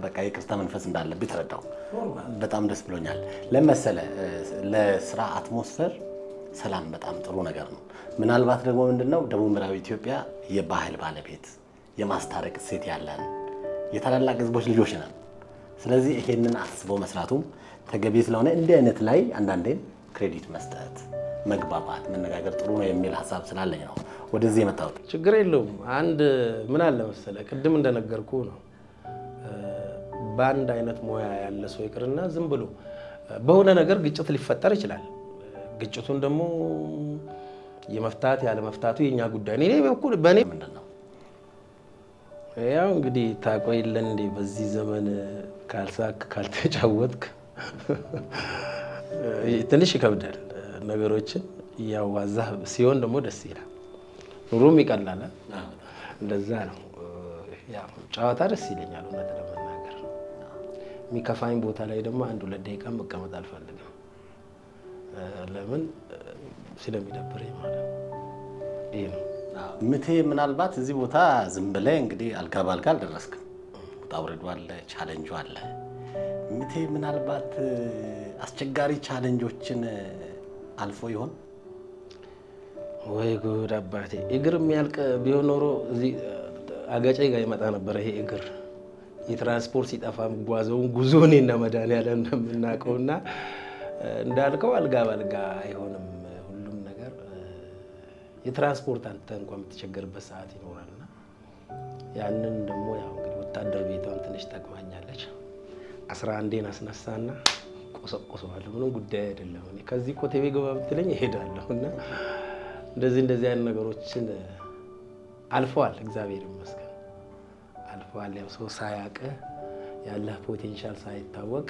በቃ የቅርታ መንፈስ እንዳለብኝ ተረዳሁ። በጣም ደስ ብሎኛል። ለመሰለህ ለስራ አትሞስፌር ሰላም በጣም ጥሩ ነገር ነው። ምናልባት ደግሞ ምንድነው ደቡብ ምዕራብ ኢትዮጵያ የባህል ባለቤት የማስታረቅ እሴት ያለን የታላላቅ ህዝቦች ልጆች ነን። ስለዚህ ይሄንን አስበው መስራቱም ተገቢ ስለሆነ እንዲህ አይነት ላይ አንዳንዴም ክሬዲት መስጠት፣ መግባባት፣ መነጋገር ጥሩ ነው የሚል ሀሳብ ስላለኝ ነው ወደዚህ የመጣሁት። ችግር የለውም። አንድ ምን አለ መሰለህ፣ ቅድም እንደነገርኩ ነው በአንድ አይነት ሙያ ያለ ሰው ይቅርና ዝም ብሎ በሆነ ነገር ግጭት ሊፈጠር ይችላል። ግጭቱን ደግሞ የመፍታት ያለ መፍታቱ የኛ ጉዳይ ነው። እኔ በኩል በእኔ ምንድነው ያው እንግዲህ ታቆይለን እንዴ በዚህ ዘመን ካልሳክ ካልተጫወትክ ትንሽ ይከብዳል። ነገሮችን ያዋዛህ ሲሆን ደግሞ ደስ ይላል፣ ኑሮም ይቀላል። እንደዛ ነው። ያው ጨዋታ ደስ ይለኛል እውነት ለመናገር። የሚከፋኝ ቦታ ላይ ደግሞ አንድ ሁለት ደቂቃ መቀመጥ አልፈልግም። ለምን ስለሚደብረኝ ማለት ነው። ይሄ ነው ምቴ። ምናልባት እዚህ ቦታ ዝም ብለህ እንግዲህ አልጋ ባልጋ አልደረስክም። ውጣ ውረዱ አለ፣ ቻሌንጁ አለ። ምቴ ምናልባት አስቸጋሪ ቻሌንጆችን አልፎ ይሆን? ወይ ጉድ አባቴ! እግር የሚያልቅ ቢሆን ኖሮ እዚህ አገጬ ጋር ይመጣ ነበረ። ይሄ እግር የትራንስፖርት ሲጠፋ ጓዘውን ጉዞ እኔና መድኃኒዓለም እንደምናውቀውና እንዳልከው አልጋ በአልጋ አይሆንም ሁሉም ነገር። የትራንስፖርት አንተ እንኳን የምትቸገርበት ሰዓት ይኖራልና ያንን ደግሞ ያው እንግዲህ ወታደር ቤቷን ትንሽ ጠቅማኛለች። 11ን አስነሳና ቆሰቆሰዋለሁ። ምንም ጉዳይ አይደለም። እኔ ከዚህ ኮቴቤ ገባ ብትለኝ እሄዳለሁ። እና እንደዚህ አይነት ነገሮችን አልፈዋል። እግዚአብሔር ይመስገን አልፈዋል። ያው ሰው ሳያውቅ ያለህ ፖቴንሻል ሳይታወቅ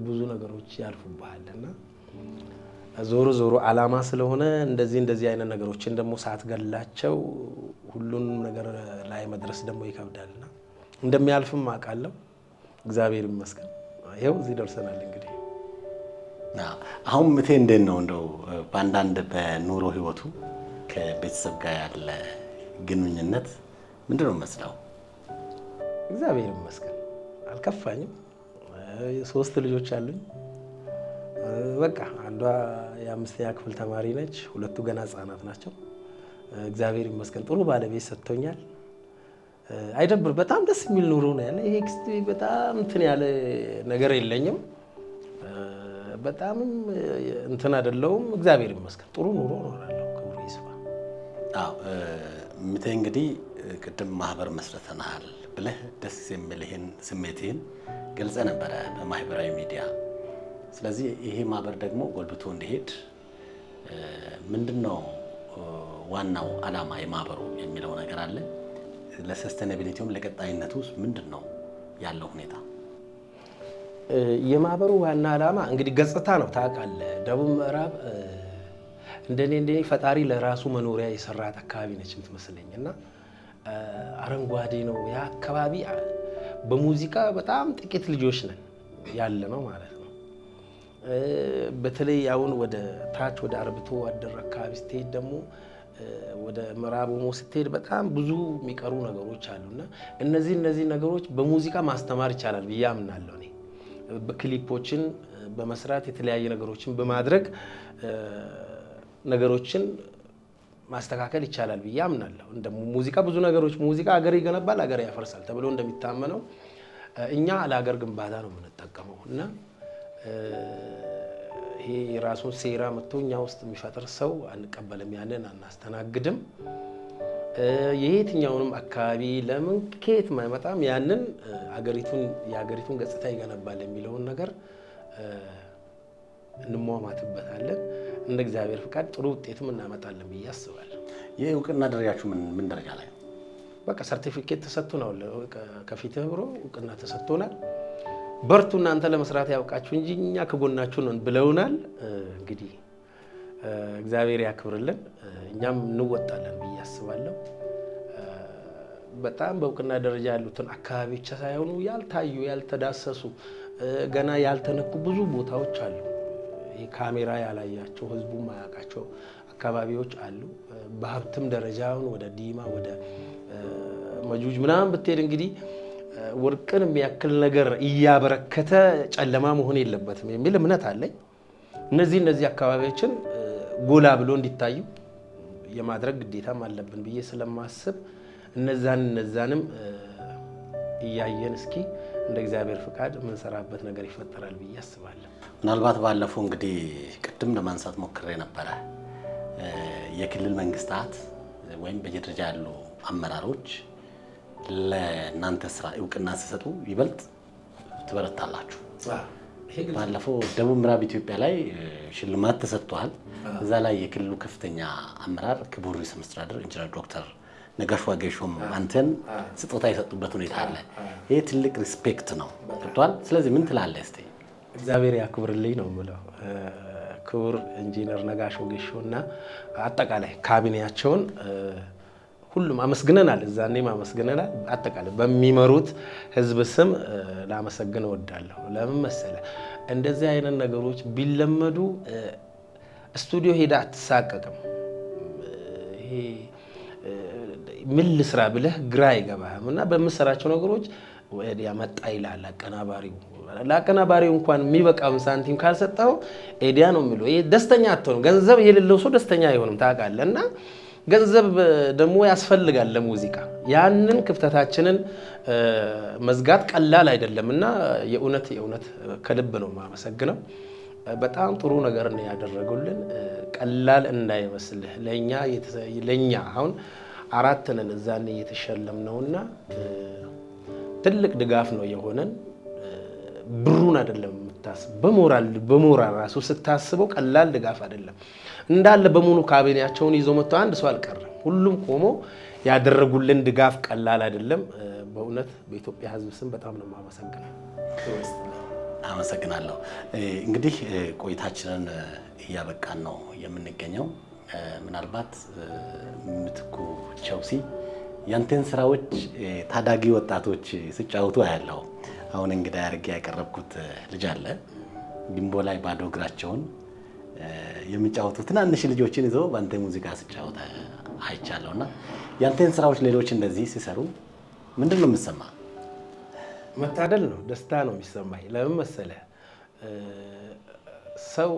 ብዙ ነገሮች ያልፉብሃል እና ዞሮ ዞሮ አላማ ስለሆነ እንደዚህ አይነት ነገሮችን ደግሞ ሳትገላቸው ሁሉንም ነገር ላይ መድረስ ደግሞ ይከብዳልና እንደሚያልፍም አውቃለሁ። እግዚአብሔር ይመስገን ይኸው እዚህ ደርሰናል። እንግዲህ አሁን ምቴ እንዴት ነው እንደው በአንዳንድ በኑሮ ህይወቱ ከቤተሰብ ጋር ያለ ግንኙነት ምንድን ነው መስለው? እግዚአብሔር ይመስገን አልከፋኝም። 3 ልጆች አሉኝ። በቃ አንዷ የ5ኛ ክፍል ተማሪ ነች፣ 2ቱ ገና ህጻናት ናቸው። እግዚአብሔር ይመስገን ጥሩ ባለቤት ሰጥቶኛል። አይደብር በጣም ደስ የሚል ኑሮ ነው ያለ። ይሄ በጣም እንትን ያለ ነገር የለኝም። በጣምም እንትን አይደለሁም። እግዚአብሔር ይመስገን ጥሩ ኑሮ እኖራለሁ። ክብሩ ይስፋ። አዎ ምቴ እንግዲህ ቅድም ማህበር መስርተናል ብለህ ደስ የሚልህን ስሜትህን ገልጸ ነበረ በማህበራዊ ሚዲያ። ስለዚህ ይሄ ማህበር ደግሞ ጎልብቶ እንዲሄድ ምንድነው ዋናው ዓላማ የማህበሩ የሚለው ነገር አለ? ለሰስቴናቢሊቲውም ለቀጣይነቱ ምንድነው ያለው ሁኔታ? የማህበሩ ዋና ዓላማ እንግዲህ ገጽታ ነው። ታውቃለህ፣ ደቡብ ምዕራብ እንደኔ ፈጣሪ ለራሱ መኖሪያ የሰራት አካባቢ ነች የምትመስለኝ እና አረንጓዴ ነው ያ አካባቢ። በሙዚቃ በጣም ጥቂት ልጆች ነን ያለ ነው ማለት ነው። በተለይ አሁን ወደ ታች ወደ አርብቶ አደር አካባቢ ስትሄድ ደግሞ ወደ ምዕራብ ኦሞ ስትሄድ በጣም ብዙ የሚቀሩ ነገሮች አሉና እነዚህ ነገሮች በሙዚቃ ማስተማር ይቻላል ብዬ አምናለሁ። እኔ ክሊፖችን በመስራት የተለያየ ነገሮችን በማድረግ ነገሮችን ማስተካከል ይቻላል ብዬ አምናለሁ። እንደ ሙዚቃ ብዙ ነገሮች ሙዚቃ ሀገር ይገነባል፣ ሀገር ያፈርሳል ተብሎ እንደሚታመነው እኛ ለሀገር ግንባታ ነው የምንጠቀመው እና ይሄ የራሱን ሴራ መጥቶ እኛ ውስጥ የሚፈጥር ሰው አንቀበልም፣ ያንን አናስተናግድም። የየትኛውንም አካባቢ ለምን ከየት አይመጣም ያንን የሀገሪቱን ገጽታ ይገነባል የሚለውን ነገር እንሟማትበታለን። እንደ እግዚአብሔር ፍቃድ ጥሩ ውጤትም እናመጣለን ብዬ አስባለሁ። የእውቅና ደረጃችሁ ምን ደረጃ ላይ ነው? በቃ ሰርቲፊኬት ተሰጥቶናል። ከፊትህ ብሎ እውቅና ተሰጥቶናል። በርቱ እናንተ ለመስራት ያውቃችሁ እንጂ እኛ ከጎናችሁ ነን ብለውናል። እንግዲህ እግዚአብሔር ያክብርልን፣ እኛም እንወጣለን ብዬ አስባለሁ። በጣም በእውቅና ደረጃ ያሉትን አካባቢዎች ሳይሆኑ ያልታዩ ያልተዳሰሱ ገና ያልተነኩ ብዙ ቦታዎች አሉ። ይሄ ካሜራ ያላያቸው ህዝቡ ማያውቃቸው አካባቢዎች አሉ። በሀብትም ደረጃውን ወደ ዲማ ወደ መጁጅ ምናምን ብትሄድ እንግዲህ ወርቅን የሚያክል ነገር እያበረከተ ጨለማ መሆን የለበትም የሚል እምነት አለኝ። እነዚህ አካባቢዎችን ጎላ ብሎ እንዲታዩ የማድረግ ግዴታም አለብን ብዬ ስለማስብ እነዛንም እያየን እስኪ እንደ እግዚአብሔር ፍቃድ የምንሰራበት ነገር ይፈጠራል ብዬ አስባለሁ። ምናልባት ባለፈው እንግዲህ ቅድም ለማንሳት ሞክሬ ነበረ የክልል መንግስታት ወይም በየደረጃ ያሉ አመራሮች ለእናንተ ስራ እውቅና ሲሰጡ ይበልጥ ትበረታላችሁ። ባለፈው ደቡብ ምዕራብ ኢትዮጵያ ላይ ሽልማት ተሰጥቷል። እዛ ላይ የክልሉ ከፍተኛ አመራር ክቡር ርዕሰ መስተዳድር ኢንጂነር ዶክተር ነጋሽ ዋጌሾም አንተን ስጦታ የሰጡበት ሁኔታ አለ። ይሄ ትልቅ ሪስፔክት ነው ገብቷል። ስለዚህ ምን ትላለህ እስቲ? እግዚአብሔር ያክብርልኝ ነው የምለው። ክቡር ኢንጂነር ነጋሽ ዋጌሾና አጠቃላይ ካቢኔያቸውን ሁሉም አመስግነናል፣ እዛኔም አመስግነናል። አጠቃላይ በሚመሩት ህዝብ ስም ላመሰግን እወዳለሁ። ለምን መሰለ እንደዚህ አይነት ነገሮች ቢለመዱ ስቱዲዮ ሄዳ አትሳቀቅም። ይሄ ምን ልስራ ብለህ ግራ አይገባህም እና በምሰራቸው ነገሮች ኤዲያ መጣ ይላል አቀናባሪው። ለአቀናባሪው እንኳን የሚበቃውን ሳንቲም ካልሰጠው ኤዲያ ነው የሚለው። ይሄ ደስተኛ አትሆንም። ገንዘብ የሌለው ሰው ደስተኛ አይሆንም ታውቃለህ። እና ገንዘብ ደግሞ ያስፈልጋል ለሙዚቃ። ያንን ክፍተታችንን መዝጋት ቀላል አይደለም እና የእውነት ከልብ ነው የማመሰግነው። በጣም ጥሩ ነገር ነው ያደረጉልን። ቀላል እንዳይመስልህ ለኛ አሁን 4 ነን እዛኔ የተሸለምነውና ትልቅ ድጋፍ ነው የሆነን። ብሩን አይደለም የምታስብ በሞራል ራሱ ስታስበው ቀላል ድጋፍ አይደለም። እንዳለ በሙሉ ካቢኔያቸውን ይዞ መጥተው አንድ ሰው አልቀረም። ሁሉም ቆሞ ያደረጉልን ድጋፍ ቀላል አይደለም። በእውነት በኢትዮጵያ ሕዝብ ስም በጣም ነው የማመሰግነው። አመሰግናለሁ። እንግዲህ ቆይታችንን እያበቃን ነው የምንገኘው። ምናልባት ምትኩ ቸውሲ ያንተን ስራዎች ታዳጊ ወጣቶች ሲጫወቱ አያለው። አሁን እንግዲህ አድርጌ ያቀረብኩት ልጅ አለ ቢምቦ ላይ ባዶ እግራቸውን የሚጫወቱ ትናንሽ ልጆችን ይዘው በአንተ ሙዚቃ ሲጫወት አይቻለሁና ያንተን ስራዎች ሌሎች እንደዚህ ሲሰሩ ምንድን ነው የምትሰማ? መታደል ነው፣ ደስታ ነው የሚሰማኝ። ለምን መሰለህ? ሰው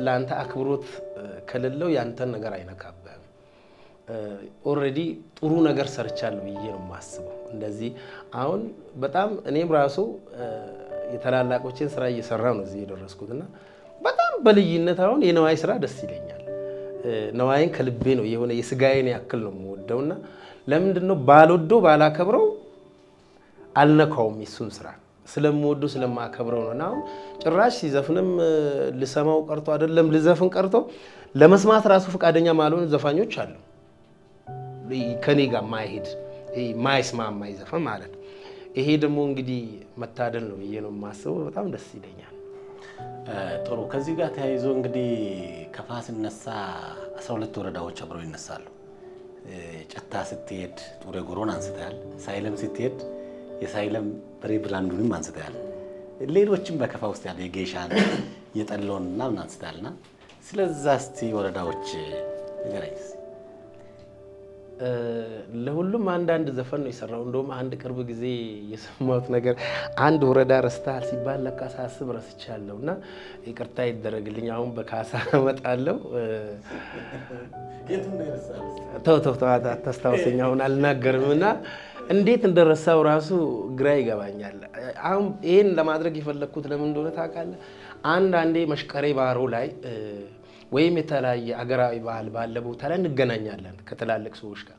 ለአንተ አክብሮት ከሌለው ያንተን ነገር አይነካብህም። ኦልሬዲ ጥሩ ነገር ሰርቻለሁ ብዬ ነው የማስበው። እንደዚህ አሁን በጣም እኔም ራሱ የታላላቆችን ስራ እየሰራሁ ነው እዚህ የደረስኩትና በጣም በልዩነት አሁን የነዋይ ስራ ደስ ይለኛል። ነዋይን ከልቤ ነው የሆነ የስጋዬን ያክል ነው የምወደውና ለምንድነው ባልወደው ባላከብረው አልነካውም። እሱን ስራ ስለምወደው ስለማከብረው ነው። እና አሁን ጭራሽ ሲዘፍንም ልሰማው ቀርቶ አይደለም ልዘፍን ቀርቶ ለመስማት ራሱ ፈቃደኛ ማልሆን ዘፋኞች አሉ። ከኔ ጋር ማይሄድ ማይስማማ ይዘፈን ማለት ነው። ይሄ ደግሞ እንግዲህ መታደል ነው ብዬ ነው የማስበው። በጣም ደስ ይለኛል። ጥሩ። ከዚህ ጋር ተያይዞ እንግዲህ ከፋ ሲነሳ 12 ወረዳዎች አብረው ይነሳሉ። ጨታ ስትሄድ ጡሬ ጎሮን አንስተሃል። ሳይለም ስትሄድ የሳይለም ብራንዱንም አንስተሃል። ሌሎችም በከፋ ውስጥ ያለ የጌሻን የጠሎን ምናምን አንስተሃልና ስለዛ እስቲ ወረዳዎች ንገረኝ። ለሁሉም አንዳንድ ዘፈን ነው የሰራው። እንደውም አንድ ቅርብ ጊዜ የሰማሁት ነገር አንድ ወረዳ ረስተሃል ሲባል ለካ ሳስብ ረስቻለሁ እና ይቅርታ ይደረግልኝ። አሁን በካሳ እመጣለሁ። ተስታውሰኝ አሁን አልናገርም እና እንዴት እንደረሳው ራሱ ግራ ይገባኛል። አሁን ይሄን ለማድረግ የፈለግኩት ለምን እንደሆነ ታውቃለህ? አንዳንዴ መሽቀሬ ባሮ ላይ ወይም የተለያየ አገራዊ ባህል ባለ ቦታ ላይ እንገናኛለን ከትላልቅ ሰዎች ጋር።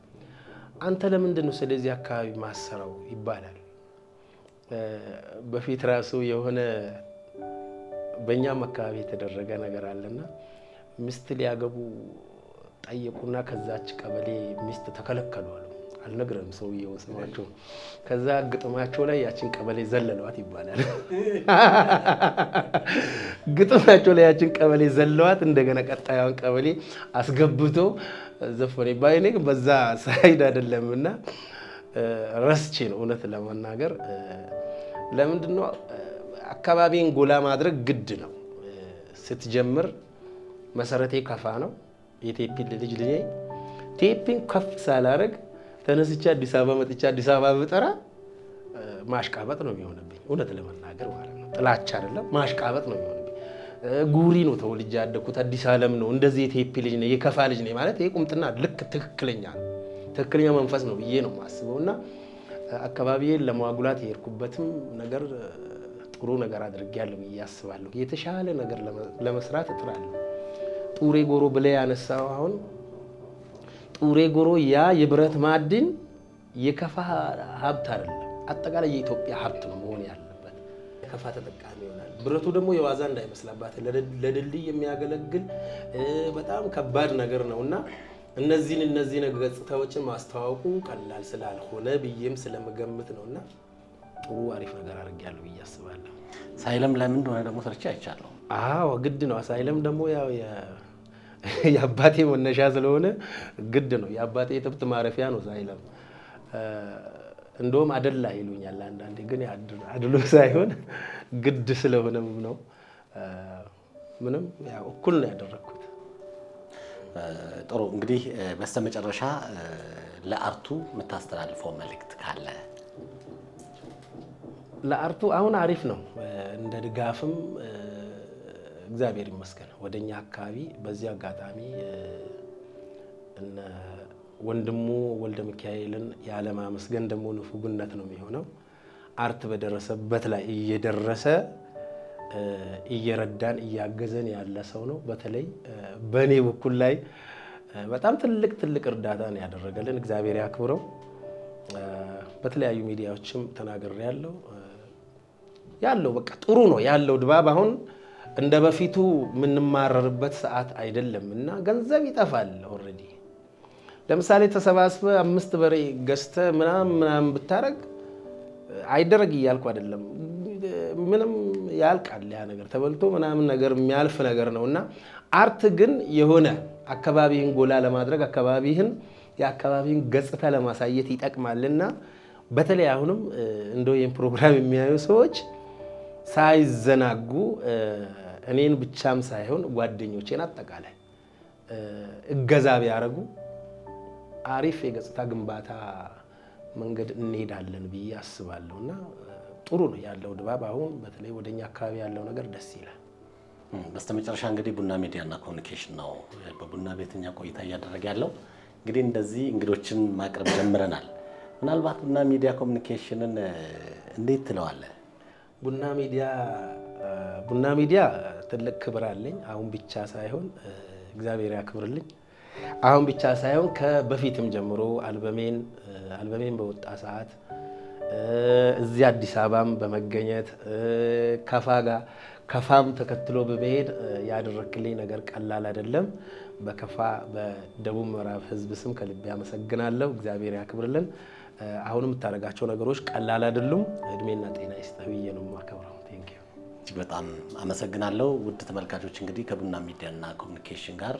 አንተ ለምንድን ነው ስለዚህ አካባቢ ማሰራው ይባላል። በፊት ራሱ የሆነ በእኛም አካባቢ የተደረገ ነገር አለና ሚስት ሊያገቡ ጠየቁና ከዛች ቀበሌ ሚስት ተከለከሉ አሉ። አልነግረም ሰውዬው ስማቸው። ከዛ ግጥማቸው ላይ ያችን ቀበሌ ዘለለዋት ይባላል። ግጥማቸው ላይ ያችን ቀበሌ ዘለዋት እንደገና ቀጣዩን ቀበሌ አስገብቶ ዘፈነ ይባላል። እኔ ግን በዛ ሳይድ አይደለምና ረስቼ ነው እውነት ለመናገር። ለምንድነው አካባቢን ጎላ ማድረግ ግድ ነው። ስትጀምር መሰረቴ ከፋ ነው። የቴፒ ልጅ ነኝ። ቴፒን ከፍ ሳላረግ ተነስቼ አዲስ አበባ መጥቼ አዲስ አበባ ብጠራ ማሽቃበጥ ነው የሚሆንብኝ፣ እውነት ለመናገር ማለት ነው። ጥላቻ አይደለም ማሽቃበጥ ነው የሚሆንብኝ። ጉሪ ነው ተወልጄ ያደግኩት፣ አዲስ ዓለም ነው። እንደዚህ የቴፒ ልጅ ነኝ የከፋ ልጅ ነኝ ማለት ይሄ ቁምጥና ልክ ትክክለኛ መንፈስ ነው ብዬ ነው የማስበውና አካባቢዬን ለማጉላት የሄድኩበትም ነገር ጥሩ ነገር አድርጌያለሁ ብዬ አስባለሁ። የተሻለ ነገር ለመስራት እጥራለሁ። ጡሬ ጎሮ ብለህ ያነሳው አሁን ጡሬ ጎሮ ያ የብረት ማዕድን የከፋ ሀብት አይደለም፣ አጠቃላይ የኢትዮጵያ ሀብት ነው መሆን ያለበት። የከፋ ተጠቃሚ ይሆናል። ብረቱ ደግሞ የዋዛ እንዳይመስላባት ለድልድይ የሚያገለግል በጣም ከባድ ነገር ነውና እነዚህ ገጽታዎችን ማስተዋወቁ ቀላል ስላልሆነ ብዬም ስለምገምት ነውና ጥሩ አሪፍ ነገር አድርጌያለሁ ብዬ አስባለሁ። ሳይለም ለምን እንደሆነ ደግሞ ሰርቼ አይቻለሁ። አዎ ግድ ነው። ሳይለም ደግሞ ያው የአባቴ መነሻ ስለሆነ ግድ ነው። የአባቴ የጥብት ማረፊያ ነው ሳይለም። እንደውም አደላ ይሉኛል አንዳንዴ፣ ግን አድሎ ሳይሆን ግድ ስለሆነም ነው። ምንም ያው እኩል ነው ያደረኩት። ጥሩ እንግዲህ በስተመጨረሻ ለአርቱ የምታስተላልፈው መልእክት ካለ? ለአርቱ አሁን አሪፍ ነው። እንደ ድጋፍም እግዚአብሔር ይመስገን ወደኛ አካባቢ በዚህ አጋጣሚ እነ ወንድሙ ወልደ ሚካኤልን ያለማመስገን ደግሞ ንፉግነት ነው የሚሆነው። አርት በደረሰበት ላይ እየደረሰ እየረዳን እያገዘን ያለ ሰው ነው። በተለይ በእኔ በኩል ላይ በጣም ትልቅ እርዳታ ነው ያደረገልን። እግዚአብሔር ያክብረው። በተለያዩ ሚዲያዎችም ተናግሬ ያለው በቃ ጥሩ ነው ያለው ድባብ። አሁን እንደ በፊቱ የምንማረርበት ሰዓት አይደለም እና ገንዘብ ይጠፋል። ኦልሬዲ ለምሳሌ ተሰባስበ 5 በሬ ገዝተ ምናምን ብታረግ አይደረግ እያልኩ አይደለም። ምንም ያልቃል ያ ነገር ተበልቶ ምናምን ነገር የሚያልፍ ነገር ነው እና አርት ግን የሆነ አካባቢህን ጎላ ለማድረግ የአካባቢህን ገጽታ ለማሳየት ይጠቅማልና በተለይ አሁንም እንደው ይህን ፕሮግራም የሚያዩ ሰዎች ሳይዘናጉ እኔን ብቻም ሳይሆን ጓደኞቼን አጠቃላይ እገዛ ቢያደርጉ አሪፍ የገጽታ ግንባታ መንገድ እንሄዳለን ብዬ አስባለሁ እና ጥሩ ነው ያለው ድባብ። አሁን በተለይ ወደኛ አካባቢ ያለው ነገር ደስ ይላል። በስተመጨረሻ እንግዲህ ቡና ሚዲያና ኮሚኒኬሽን ነው በቡና ቤተኛ ቆይታ እያደረገ ያለው። እንግዲህ እንደዚህ እንግዶችን ማቅረብ ጀምረናል። ምናልባት ቡና ሚዲያ ኮሚኒኬሽንን እንዴት ትለዋለህ? ቡና ሚዲያ ትልቅ ክብር አለኝ። አሁን ብቻ ሳይሆን እግዚአብሔር ያክብርልኝ። አሁን ብቻ ሳይሆን ከበፊትም ጀምሮ አልበሜን በወጣ ሰዓት እዚህ አዲስ አበባም በመገኘት ከፋም ተከትሎ በመሄድ ያደረክልኝ ነገር ቀላል አይደለም። በከፋ በደቡብ ምዕራብ ሕዝብ ስም ከልቤ አመሰግናለሁ። እግዚአብሔር ያክብርልን። አሁንም የምታደርጋቸው ነገሮች ቀላል አይደሉም። እድሜና ጤና ይስጥህ ብዬ ነው የማከብረው። ቴንክ ዩ። እጅግ በጣም አመሰግናለሁ። ውድ ተመልካቾች እንግዲህ ከቡና ሚዲያና ኮሚኒኬሽን ጋር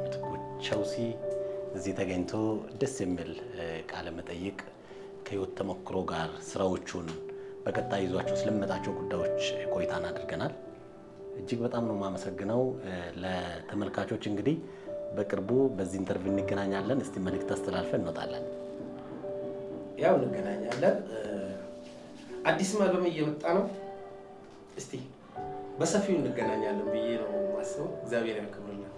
ምትኩ ቸውሲ እዚህ ተገኝቶ ደስ የሚል ቃለ መጠይቅ ከህይወት ተሞክሮ ጋር ስራዎቹን በቀጣይ ይዟቸው ስለሚመጣቸው ጉዳዮች ቆይታን አድርገናል። እጅግ በጣም ነው የማመሰግነው። ለተመልካቾች እንግዲህ በቅርቡ በዚህ ኢንተርቪው እንገናኛለን። እስቲ መልእክት አስተላልፈን እንወጣለን። ያው እንገናኛለን። አዲስ አልበም እየመጣ ነው። እስቲ በሰፊው እንገናኛለን ብዬ ነው የማስበው። እግዚአብሔር ያክብርልን።